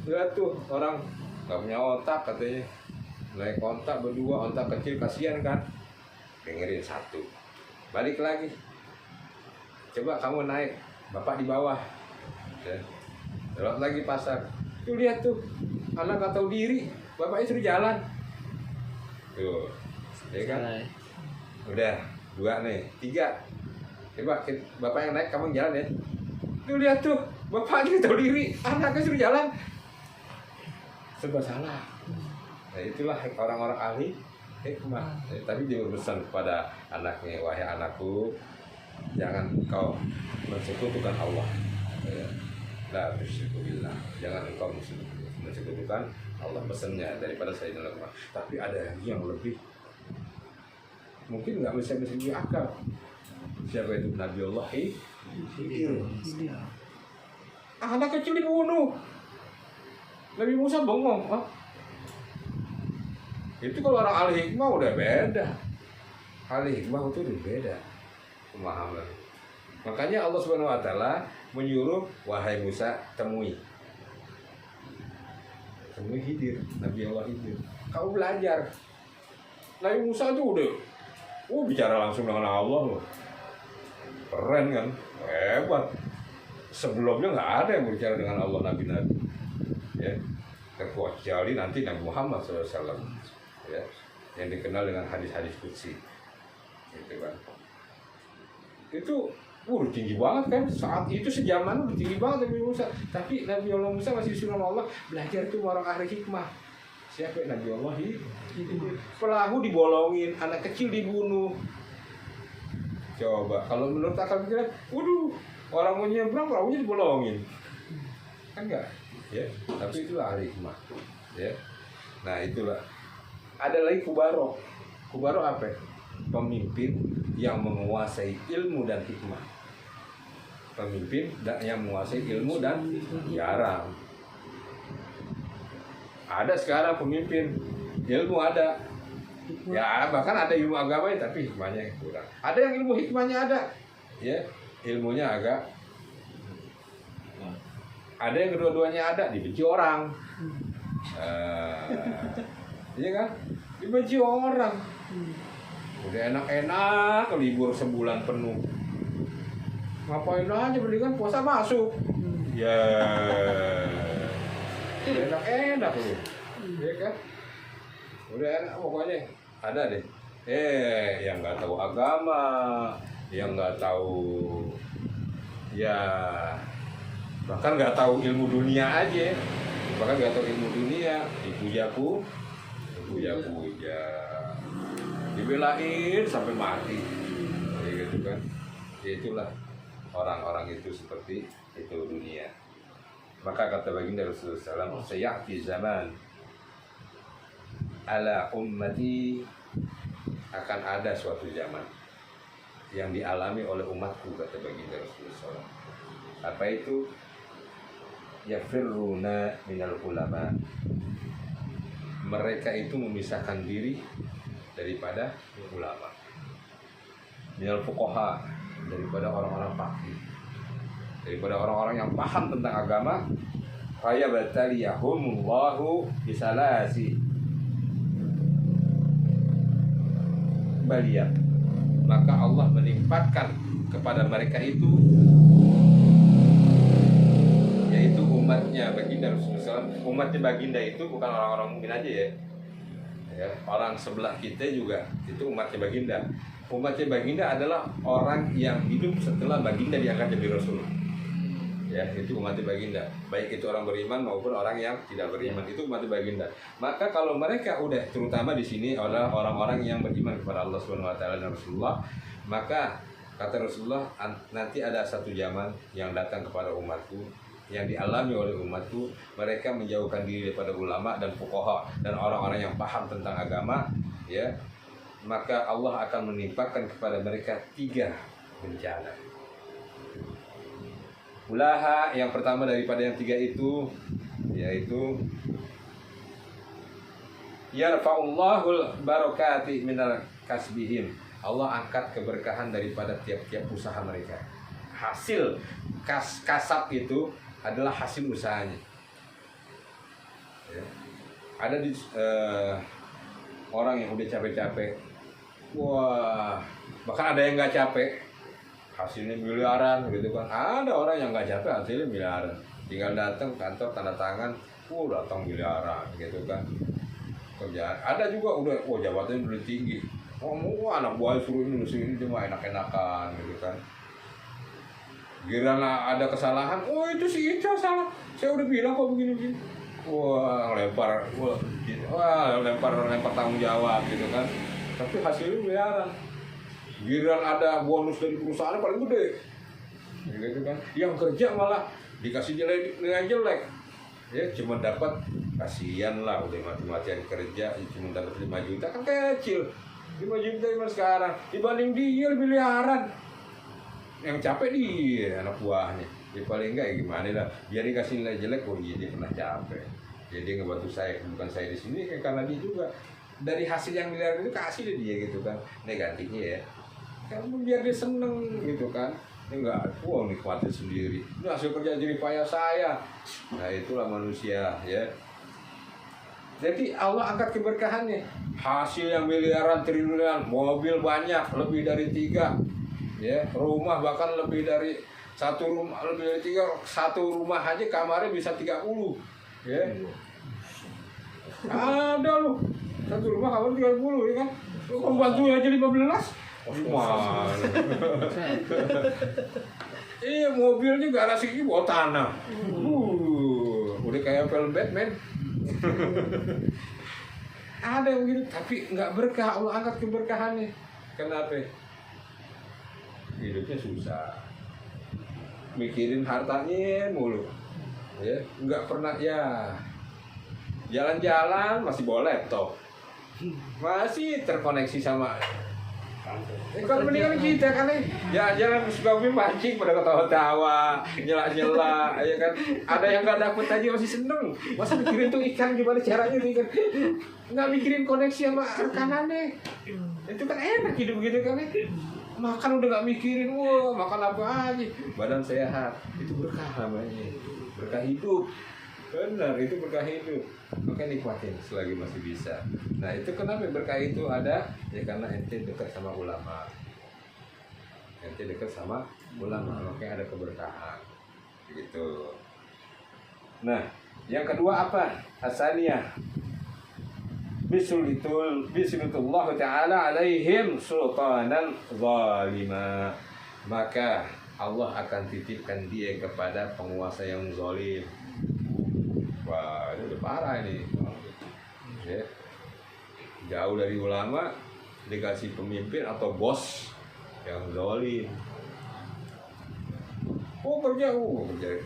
Lihat tuh orang nggak punya otak katanya. Naik ontak berdua, ontak kecil, kasihan kan. Dengerin satu. Balik lagi. Coba kamu naik. Bapak di bawah, ya. Lewat lagi pasar. Tuh lihat tuh, anak nggak tahu diri, bapaknya suruh jalan. Tuh, ya kan? Udah, 2 nih, 3. Coba bapak yang naik, kamu jalan ya. Tuh lihat tuh, bapaknya tahu diri, anaknya suruh jalan. Serba salah. Nah itulah orang-orang ahli hikmah. Tapi dia berpesan kepada anaknya, wahai anakku, jangan engkau mensekutukan Allah. La tusyriku billah. Jangan engkau mensekutukan Allah, pesannya daripada Sayyidina Luqman. Tapi ada yang lebih mungkin nggak bisa akal. Siapa itu? Nabiullah Khidir. Anak kecil dibunuh. Nabi Musa bengong. Itu kalau orang ahli hikmah udah beda. Ahli hikmah itu udah beda pemahaman. Makanya Allah Subhanahu wa taala menyuruh, wahai Musa, temui Khidir, Nabi Allah Khidir. Kau belajar. Nabi Musa itu udah bicara langsung dengan Allah loh. Keren kan? Hebat. Sebelumnya nggak ada yang berbicara dengan Allah, nabi-nabi. Ya. Kecuali nanti Nabi Muhammad SAW, ya, yang dikenal dengan hadis-hadis qudsi. Gitu kan. Itu tinggi banget kan, saat itu sejaman tinggi banget Nabi Musa. Tapi Nabi Allah Musa masih disuruh sama Allah belajar itu orang ahli hikmah. Siapa Nabi Allah perahu dibolongin, anak kecil dibunuh. Coba kalau menurut akal pikiran, orang mau nyebrang perahunya dibolongin, kan enggak? Ya, tapi itulah ahli hikmah. Ya, nah itulah. Ada lagi kubaro. Kubaro apa? Pemimpin yang menguasai ilmu dan hikmah. Pemimpin yang menguasai ilmu dan jarang. Ada sekarang pemimpin ilmu ada, ya bahkan ada ilmu agamanya tapi hikmahnya kurang. Ada yang ilmu hikmahnya ada, ya ilmunya agak. Ada yang kedua-duanya ada, dibenci orang. Iya kan? Dibenci orang. Udah enak-enak libur sebulan penuh. Ngapain aja berikan puasa masuk. Ya. Udah enak-enak loh. Iya kan? Udah enak pokoknya. Ada deh. Yang nggak tahu agama, yang nggak tahu, ya bahkan nggak tahu ilmu dunia aja. Bahkan nggak tahu ilmu dunia, dipuja-puja, dibelain sampai mati, ya gitu kan. Ya itulah orang-orang itu seperti itu dunia. Maka kata baginda Rasulullah SAW, sayati zaman ala ummati, akan ada suatu zaman yang dialami oleh umatku, kata baginda Rasulullah SAW. Apa itu? Yafirruna minal ulama. Mereka itu memisahkan diri daripada ulama. Minal fuqaha, daripada orang-orang faqih, daripada orang-orang yang paham tentang agama. Faya bataliyahumullahu bisalasi baliyah, maka Allah menimpakan kepada mereka itu, yaitu umatnya baginda Rasulullah SAW. Umatnya baginda itu bukan orang-orang mungkin aja ya, orang sebelah kita juga itu umatnya baginda. Umatnya baginda adalah orang yang hidup setelah baginda diangkat jadi rasul. Ya, itu umat baginda. Baik itu orang beriman maupun orang yang tidak beriman, itu umat baginda. Maka kalau mereka udah, terutama di sini adalah orang-orang yang beriman kepada Allah Subhanahu wa taala dan Rasulullah, maka kata Rasulullah, nanti ada satu zaman yang datang kepada umatku, yang dialami oleh umatku, mereka menjauhkan diri daripada ulama dan fuqaha dan orang-orang yang paham tentang agama, ya. Maka Allah akan menimpakan kepada mereka 3 bencana. Ulaha, yang pertama daripada yang 3 itu, yaitu yarfa'ullahul barakati minal kasbihim. Allah angkat keberkahan daripada tiap-tiap usaha mereka. Hasil kasab itu adalah hasil usahanya. Ya. Ada di orang yang udah capek-capek, wah, bahkan ada yang nggak capek, hasilnya miliaran gitu kan. Ada orang yang nggak capek, hasilnya miliaran, tinggal datang kantor tanda tangan, datang miliaran gitu kan. Kerjaan ada juga udah, jabatannya udah tinggi, anak buah suruh ini cuma enak-enakan gitu kan. Giliran ada kesalahan, itu sih itu salah, saya udah bilang kok begini. Lempar tanggung jawab gitu kan. Tapi hasilnya miliaran. Giliran ada bonus dari perusahaan paling gede, gitu kan. Yang kerja malah dikasih nilai jelek, ya cuma dapat, kasihan lah, udah mati-matian kerja, cuma dapat 5 juta kan kecil. 5 juta cuma sekarang dibanding dia miliaran. Yang capek dia anak buahnya. Ya paling enggak ya gimana lah, biar dikasih nilai jelek, dia pernah capek. Jadi ngebantu saya, bukan saya di sini karena dia juga dari hasil yang miliaran itu kasih dia gitu kan. Negatifnya ya, kamu biar dia seneng gitu kan. Enggak, nikmatin sendiri. Ini hasil kerja jerih payah saya. Nah itulah manusia ya. Jadi Allah angkat keberkahannya. Hasil yang miliaran, triliunan, mobil banyak, lebih dari 3, ya, rumah bahkan lebih dari 1 rumah, lebih dari 3. 1 rumah aja kamarnya bisa 30, ya. Ada loh, 1 rumah kamarnya 30, ya kan. Pembantu aja 15. Gimana? Iya, mobilnya garasinya bawa tanah. Udah kayak film Batman. Ada yang begitu, tapi nggak berkah. Allah angkat keberkahannya. Kenapa? Hidupnya susah, mikirin hartanya mulu, ya nggak pernah, ya jalan-jalan masih bawa laptop, masih terkoneksi sama. Kalau mendingan kita kan jalan suka mancing pada ketawa-tawa, nyela-nyela, ya kan. Ada yang nggak dapet aja masih seneng. Masa mikirin tuh ikan gimana caranya tuh ikan? Nggak mikirin koneksi sama rekanannya. Itu kan enak hidup gitu kan. Makan udah nggak mikirin, makan apa aja. Badan sehat, itu berkah namanya. Berkah hidup. Benar, itu berkah hidup. Maka nikmatin selagi masih bisa. Nah itu kenapa berkah itu ada? Ya karena ente dekat sama ulama. Ente dekat sama ulama, makanya ada keberkahan. Begitu. Nah, yang kedua apa? Asalnya bisulitullah ta'ala alaihim sultanan zalima. Maka Allah akan titipkan dia kepada penguasa yang zalim. Wah, ini udah parah ini. Ya. Jauh dari ulama, dikasih pemimpin atau bos yang zalim. Kerja,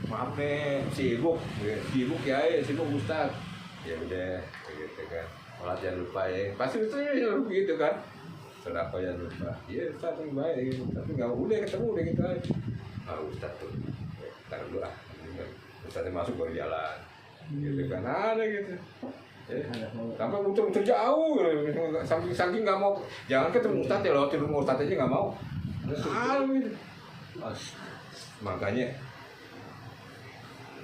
maaf nih, sibuk Ustaz. Ya udah, gitu kan. Malah jangan lupa ya, pasti itu ya begitu kan. Sedekah jangan lupa. Iya Ustaz yang baik, gitu. Tapi nggak udah ketemu udah gitu aja. Ustaz tuh, taruh dulu ah. Ustaz yang masuk baru jalan. Gitu kan, ada gitu. Sampai muter-muter jauh, saking nggak mau. Jangan ketemu Ustaz ya, lo rumah Ustaz aja nggak mau. Gitu. Makanya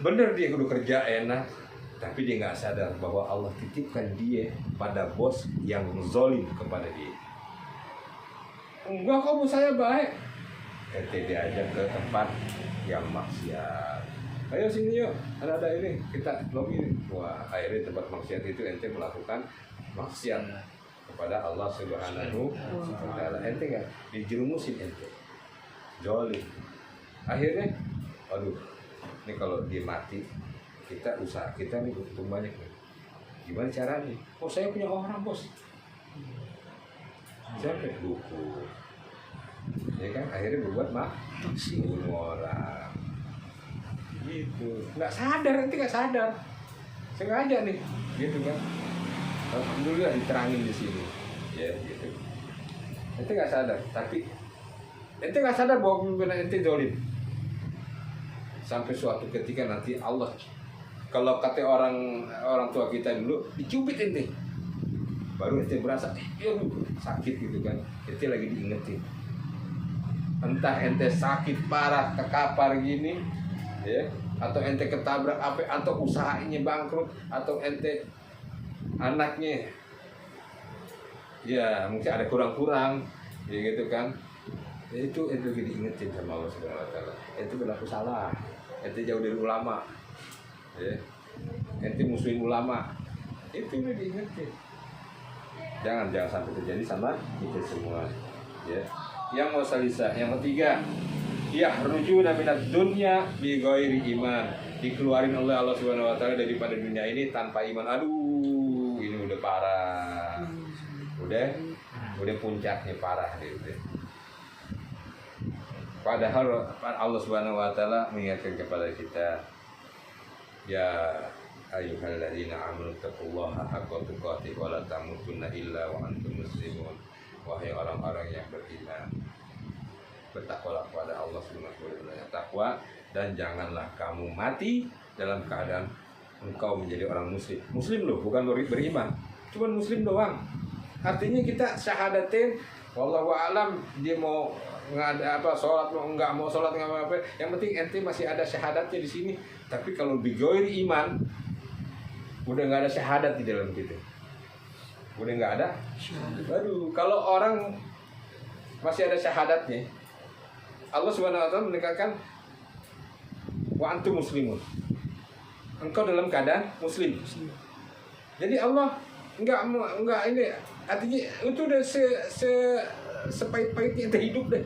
bener dia kudu kerja enak, tapi dia nggak sadar bahwa Allah titipkan dia pada bos yang zalim kepada dia. Enggak, kok saya baik. Ente diajak ke tempat yang maksiat. Ayo sini yuk, ada ini kita login. Wah, akhirnya tempat maksiat itu ente melakukan maksiat. kepada Allah Subhanahu wa taala. Ente enggak dijerumusin ente. Zolim. Akhirnya aduh, ini kalau dia mati kita usaha kita nih untung banyak nih. Gimana caranya? Oh, saya punya orang, Bos. Siapa? Buku. Ya kan akhirnya berbuat bunuh orang. Gitu. Nggak sadar, nanti nggak sadar. Sengaja nih, gitu kan. Alhamdulillah diterangin di sini. Ya, gitu. Ente nggak sadar, tapi ente nggak sadar bahwa pimpinan ente zalim. Sampai suatu ketika nanti Allah, kalau kata orang tua kita dulu, dicubit ente. Baru ente berasa, sakit gitu kan. Ente lagi diingetin. Entah ente sakit parah, kekapar gini, ya, atau ente ketabrak apa, atau usahanya bangkrut, atau ente anaknya ya mungkin ada kurang-kurang ya gitu kan, ya, itu diingetin sama Allah Subhanahu wa taala. Ente berlaku salah, ente jauh dari ulama, ya, ente musuhin ulama, itu udah diingetin. Jangan sampai terjadi sama kita semua, ya. Yang wasalisa, yang ketiga, yahrujuna minad dunya bi ghairi iman, dikeluarin oleh Allah Subhanahu wa taala daripada dunia ini tanpa iman. Aduh, ini udah parah. Udah puncaknya parah gitu. Padahal Allah Subhanahu wa taala mengingatkan kepada kita, ya ayyuhalladzina amanu taqullaha haqqa tuqatih wa la tamutunna illa wa antum muslimun. Wahai orang-orang yang beriman, bertakwalah kepada Allah Subhanahu wa taala, takwa, dan janganlah kamu mati dalam keadaan engkau menjadi orang muslim. Muslim loh, bukan beriman. Cuman muslim doang. Artinya kita syahadatin, wallahu a'lam, dia mau ngada apa sholat mau enggak mau sholat enggak apa, yang penting ente masih ada syahadatnya di sini. Tapi kalau bigoir iman, udah nggak ada syahadat di dalam kita, udah nggak ada. Aduh, kalau orang masih ada syahadatnya, Allah Subhanahu wa taala menekankan wa antum muslimun, engkau dalam keadaan muslim. Jadi Allah enggak ini, artinya itu udah sepahit-pahitnya ente hidup deh.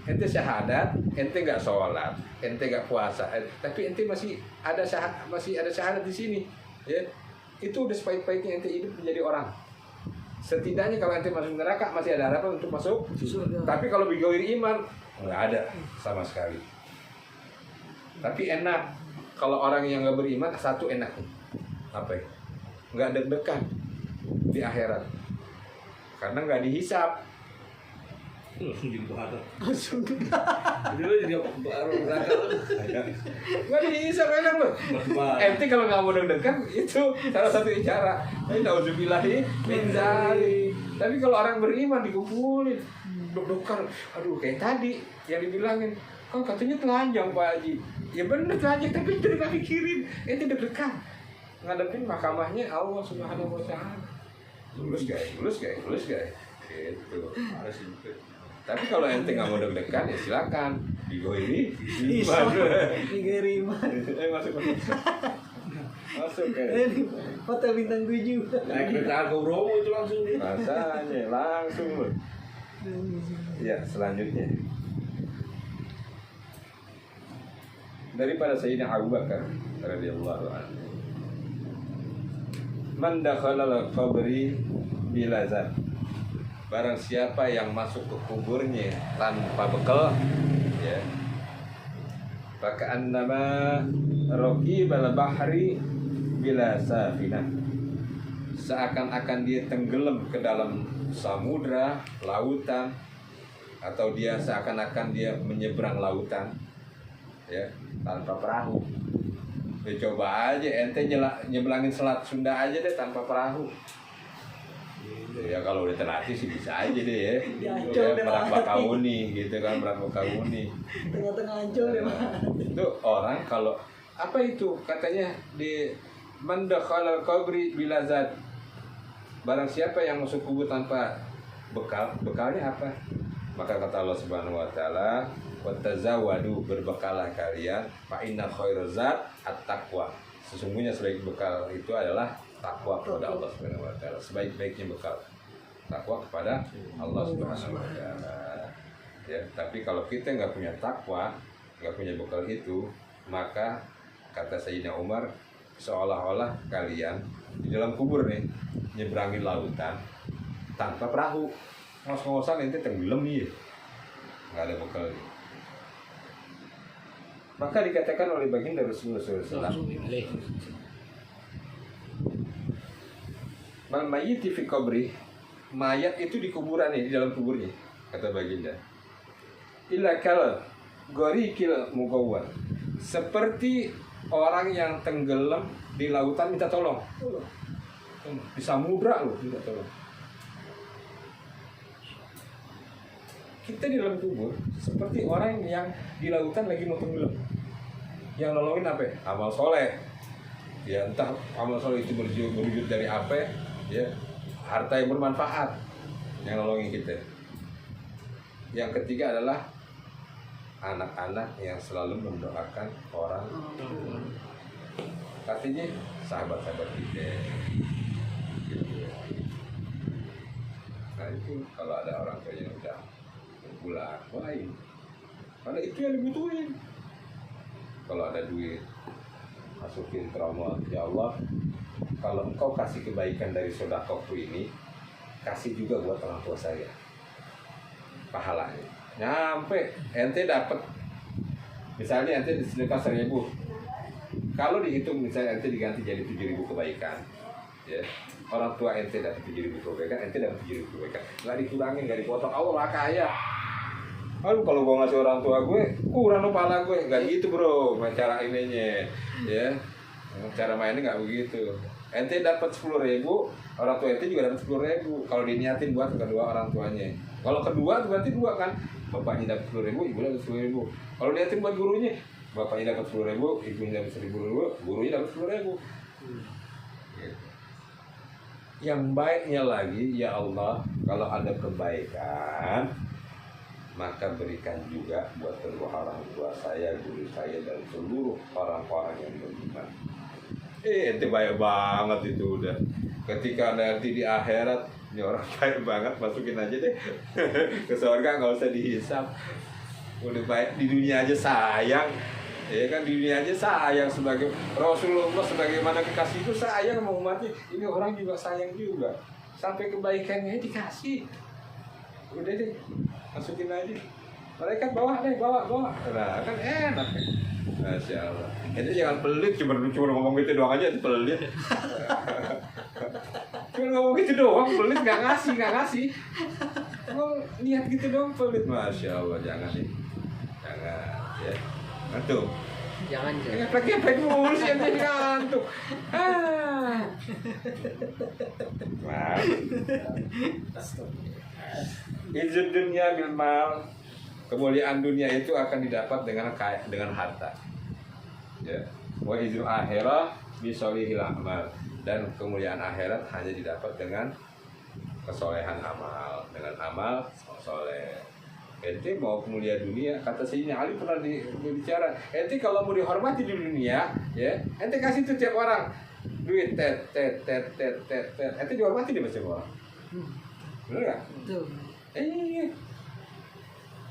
Ente syahadat, ente nggak sholat, ente nggak puasa, tapi ente masih ada syahadat di sini, ya. Itu udah sepahit-pahitnya ente hidup menjadi orang. Setidaknya kalau ente masuk neraka masih ada harapan untuk masuk. Tapi kalau bigoir iman nggak ada sama sekali. Tapi enak kalau orang yang nggak beriman, satu enak, apa ya? Nggak deg-degan di akhirat karena nggak dihisap. Langsung jadi bahagia. Jadi lo jadi baru neraka. Nggak dihisap, enak loh. Ente kalau nggak mau deg-degan, itu salah satu cara. Nauzubillahi min dzalik. Tapi kalau orang beriman dikumpulin, deg-degan, aduh kayak tadi yang dibilangin, oh katanya telanjang Pak Haji. Ya bener telanjang, tapi itu nggak pikirin, ente deg-degan ngadepin mahkamahnya Allah Subhanahu wa taala. Lulus guys, gitu. Harus gitu. Tapi kalau ente nggak mau deg-degan, ya silakan digoiri iman. Digoiri iman. Masuk ke hotel bintang 7. Naik kereta Argo Bromo itu langsung dia. rasanya langsung loh. Ya, selanjutnya daripada Sayyidina Abu Bakar radhiyallahu anhu, man dakhala al-qabri bila zat, barang siapa yang masuk ke kuburnya tanpa bekal, ya, faka'annama raqibal bahri bila safinah, seakan-akan dia tenggelam ke dalam samudra, lautan, atau dia seakan-akan dia menyeberang lautan, ya, tanpa perahu. Ya coba aja ente nyebelangin Selat Sunda aja deh tanpa perahu. Ya kalau udah terlatih sih bisa aja deh ya. Ya Merak Bakauni gitu kan, Merak Bakauni. Tengah-tengah Ancol ya, Pak. Itu orang kalau apa itu katanya di man dakhala al-qabri bila zat, barang siapa yang masuk kubur tanpa bekal, bekalnya apa? Maka kata Allah Subhanahu wa taala, "Watazawwadu, berbekalah kalian, fa inna khairaz zat at-taqwa." Sesungguhnya sebaik bekal itu adalah takwa kepada Allah Subhanahu wa taala, sebaik-baiknya bekal. takwa kepada Allah Subhanahu wa taala. Ya, tapi kalau kita nggak punya takwa, nggak punya bekal itu, maka kata Sayyidina Umar, seolah-olah kalian di dalam kubur nih nyebrangin lautan tanpa perahu, ngos-ngosan ente tenggelam ya, nggak ada bekal. Maka dikatakan oleh baginda Rasulullah SAW, mal mayyiti fi qabri, mayat itu di kuburan nih, di dalam kuburnya, kata baginda. Illa kal gorikil mugawwar, seperti orang yang tenggelam di lautan minta tolong, di samudra loh minta tolong. Kita di dalam kubur seperti orang yang di lautan lagi mau tenggelam. Yang nolongin apa? Amal soleh. Ya entah amal soleh itu berwujud dari apa, ya harta yang bermanfaat yang nolongin kita. Yang ketiga adalah anak-anak yang selalu mendoakan orang. Artinya sahabat-sahabat kita. Gitu. Nah itu kalau ada orang tua yang udah pulang, baik. Karena itu yang dibutuhin. Kalau ada duit, masukin trauma. Ya Allah, kalau engkau kasih kebaikan dari sedekahku ini, kasih juga buat orang tua saya. Pahalanya. Nyampe, ente dapat. Misalnya ente sedekah 1.000. Kalau dihitung misalnya ente diganti jadi 7.000 kebaikan, ya. Orang tua ente dapat 7.000 kebaikan, ente dapat 7.000 kebaikan. Nggak dikurangin, nggak dipotong. Allah kaya. Lalu kalau gue ngasih orang tua gue, kurang kepala gue. Nggak gitu bro, cara ininya, ya. Cara mainnya nggak begitu. Ente dapat 10.000, orang tua ente juga dapat 10.000. Kalau diniatin buat kedua orang tuanya. Kalau kedua berarti dua kan. Bapaknya dapat 10.000, ibu dapat 10.000. Kalau niatin buat gurunya, bapaknya dapat 10.000, ibunya dapat 1.000, gurunya dapat 10.000. Gitu. Yang baiknya lagi, ya Allah, kalau ada kebaikan, maka berikan juga buat kedua orang tua saya, guru saya, dan seluruh orang-orang yang beriman. Itu baik banget itu udah. Ketika nanti di akhirat, ini orang baik banget, masukin aja deh ke surga, nggak usah dihisap. Udah baik di dunia aja sayang, ya kan, di dunia aja sayang. Sebagai Rasulullah, sebagaimana kekasih itu sayang sama umatnya, ini orang juga sayang juga. Sampai kebaikannya dikasih. Udah deh, masukin aja. Mereka bawa deh, bawa. Nah, kan enak. Masya Allah. Itu jangan pelit, cuma ngomong gitu doang aja, itu pelit. Cuma ngomong gitu doang, pelit, nggak ngasih. Ngomong niat gitu doang, pelit. Masya Allah, jangan nih. Jangan, ya. Ngantuk. Jangan. Geprek mulu sih, jadi ngantuk. Izin dunia bil mal, kemuliaan dunia itu akan didapat dengan harta. Ya. Wa izin akhirah bisolihil amal, dan kemuliaan akhirat hanya didapat dengan kesolehan amal, dengan amal soleh. Ente mau kemuliaan dunia, kata Sayyidina Ali pernah berbicara, ente kalau mau dihormati di dunia, ya, ente kasih tuh tiap orang duit, ente dihormati di macam orang. Bener nggak? Betul. Iya.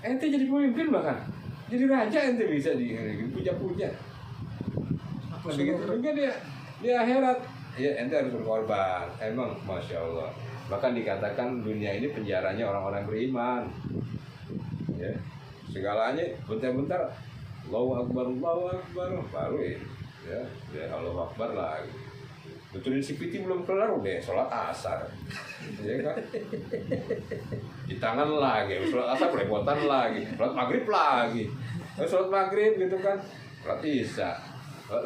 Ente jadi pemimpin bahkan, jadi raja ente bisa dipuja-puja. Begitu juga dia di akhirat, ya ente harus berkorban. Emang masya Allah. Bahkan dikatakan dunia ini penjaranya orang-orang beriman. Ya, segalanya bentar-bentar Allahu Akbar, baru ya Allahu Akbar lagi. Betulin CPT belum kelar udah sholat asar, ya kan? Di tangan lagi, sholat asar belepotan lagi, sholat maghrib lagi, sholat maghrib gitu kan, sholat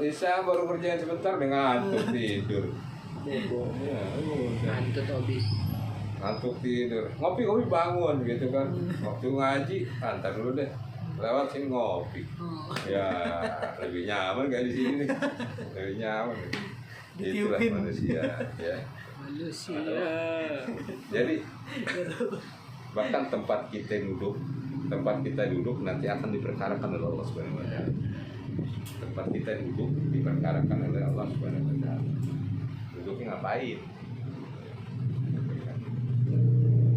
isya baru kerjain sebentar dengan ngantuk tidur. Ngantuk tidur, ngopi bangun gitu kan, waktu ngaji antar dulu deh, lewat sini ngopi, ya lebih nyaman kayak di sini, lebih nyaman. Itulah manusia, ya. Jadi bahkan tempat kita duduk nanti akan diperkarakan oleh Allah Subhanahu Wa Taala. Tempat kita duduk diperkarakan oleh Allah Subhanahu Wa Taala. Duduknya ngapain?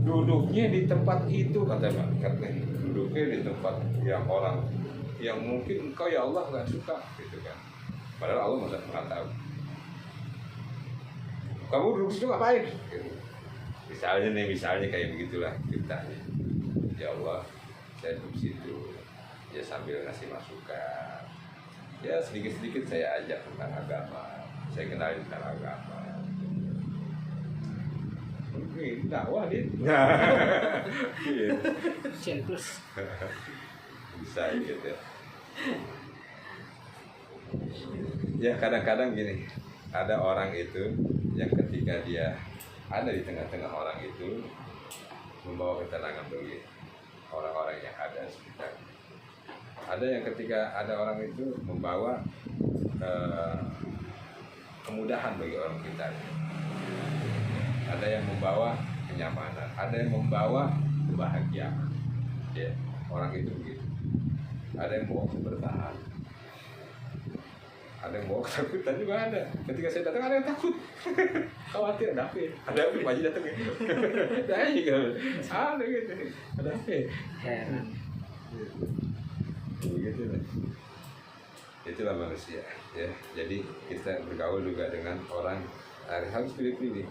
duduknya di tempat itu kata duduknya di tempat yang orang yang mungkin engkau ya Allah nggak suka gitu kan, padahal Allah nggak tahu kamu duduk situ ngapain gitu. misalnya kayak begitulah ceritanya, ya Allah saya duduk situ ya sambil ngasih masukan ya sedikit saya ajak tentang agama, saya kenalin tentang agama. Ini dakwah dia. Centus. Bisa gitu. Ya kadang-kadang gini, ada orang itu yang ketika dia ada di tengah-tengah orang itu membawa ketenangan bagi orang-orang yang ada sekitar. Ada yang ketika ada orang itu membawa kemudahan bagi orang sekitar. Ada yang membawa kenyamanan, ada yang membawa kebahagiaan. Ya, orang itu begitu. Ada yang bawa keberkahan, ada yang bawa ketakutan juga ada. Ketika saya datang ada yang takut, khawatir ada apa? Ada apa? Wajib datang ya? Ada gitu, ada gitu, ada apa? Heran. Begitu lah. Itulah manusia. Ya, jadi kita bergaul juga dengan orang. Harus pilih-pilih.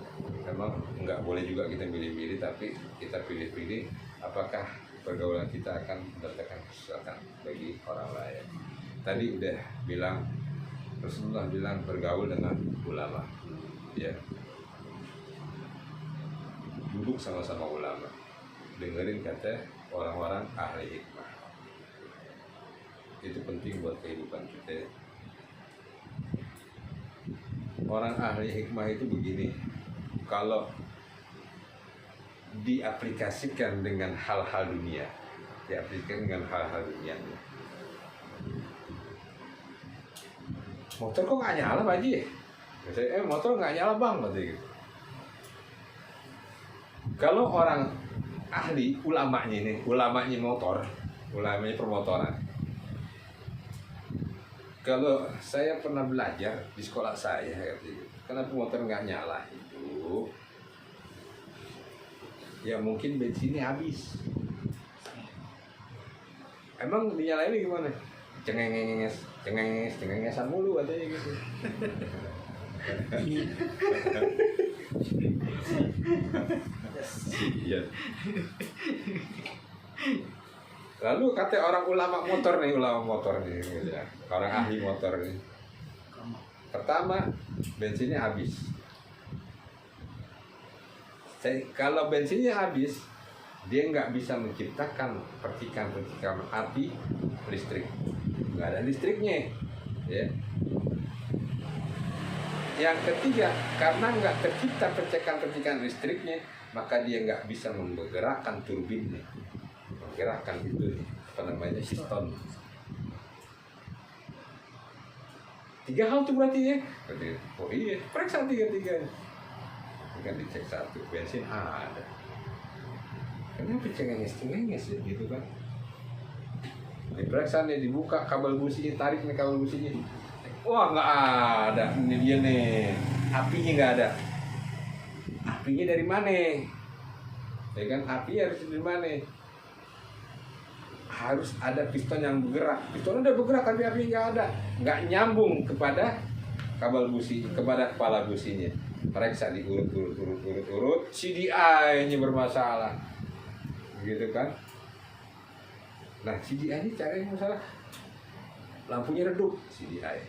Memang nggak boleh juga kita pilih-pilih, tapi kita pilih-pilih apakah pergaulan kita akan mendatangkan kesusahan bagi orang lain. Tadi udah bilang, Rasulullah bilang bergaul dengan ulama, ya. Duduk sama-sama ulama, dengerin kata orang-orang ahli hikmah. Itu penting buat kehidupan kita. Orang ahli hikmah itu begini, kalau diaplikasikan dengan hal-hal dunia, motor kok nggak nyala Pak Haji? Saya, motor nggak nyala bang, katanya gitu. Kalau orang ahli, ulamanya motor, ulamanya permotoran. Kalau saya pernah belajar di sekolah saya, kenapa motor nggak nyala itu, ya mungkin bensinnya habis. Emang dinyalainnya gimana? Cengengesan mulu katanya gitu. Iya. Lalu kata orang ulama motor nih, gitu ya. Orang ahli motor nih. Pertama, bensinnya habis. Kalau bensinnya habis, dia nggak bisa menciptakan percikan-percikan api listrik. Nggak ada listriknya, ya. Yang ketiga, karena nggak tercipta percikan-percikan listriknya, maka dia nggak bisa menggerakkan turbinnya. Gerakan itu piston. 3 hal tuh berarti ya. Oh iya, periksa 3-3. Kan dicek 1, bensin ada. Kenapa cengenges ya gitu kan? Diperiksa nih, dibuka kabel businya, tarik nih kabel businya. Wah nggak ada, ini dia nih. Apinya nggak ada. Apinya dari mana? Ya kan, api harus dari mana? Harus ada piston yang bergerak. Piston udah bergerak tapi api nggak ada, nggak nyambung kepada kabel busi, kepada kepala businya. Periksa diurut, CDI-nya bermasalah, gitu kan? Nah CDI ini caranya masalah, lampunya redup, CDI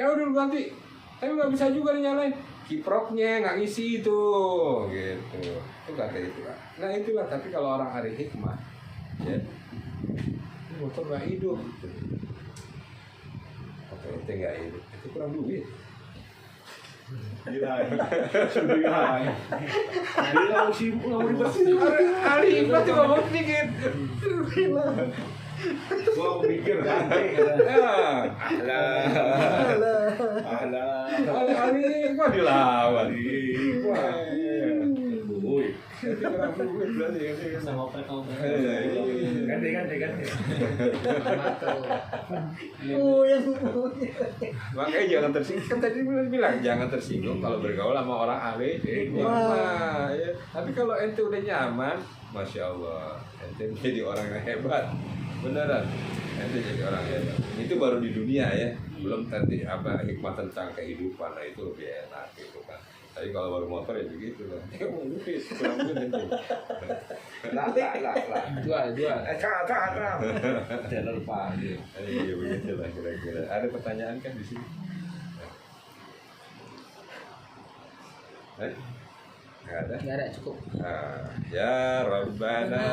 udah ganti, tapi nggak bisa juga dinyalain. Kiproknya nggak ngisi itu, gitu. Itu kata itu. Nah itulah. Tapi kalau orang ahli hikmah, ya, motor nggak hidup. Motor itu nggak hidup, itu kurang duit. Gila, sudah gila sih, nggak mau dibersih. Ahli hikmah tuh ngomong sedikit. Gua mikir ganti. Ahli hikmah dilawan. Wah, Kurang duit berarti ya. Sama perkong. Ganti. Oh, yang Makanya jangan tersinggung. Kan tadi bilang jangan tersinggung kalau bergaul sama orang ahli. Wah, ya. Tapi kalau ente udah nyaman, masya Allah, ente jadi orang yang hebat. Beneran, ente jadi orang hebat. Itu baru di dunia ya. Belum nanti apa hikmah tentang kehidupan, nah itu lebih enak gitu kan. Tapi kalau baru motor ya begitu lah. Kurang duit ente. Lah. jual. Channel pagi. Iya begitu lah kira-kira. Ada pertanyaan kan di sini? Nggak ada? Nggak ada, cukup. Ya Rabbana.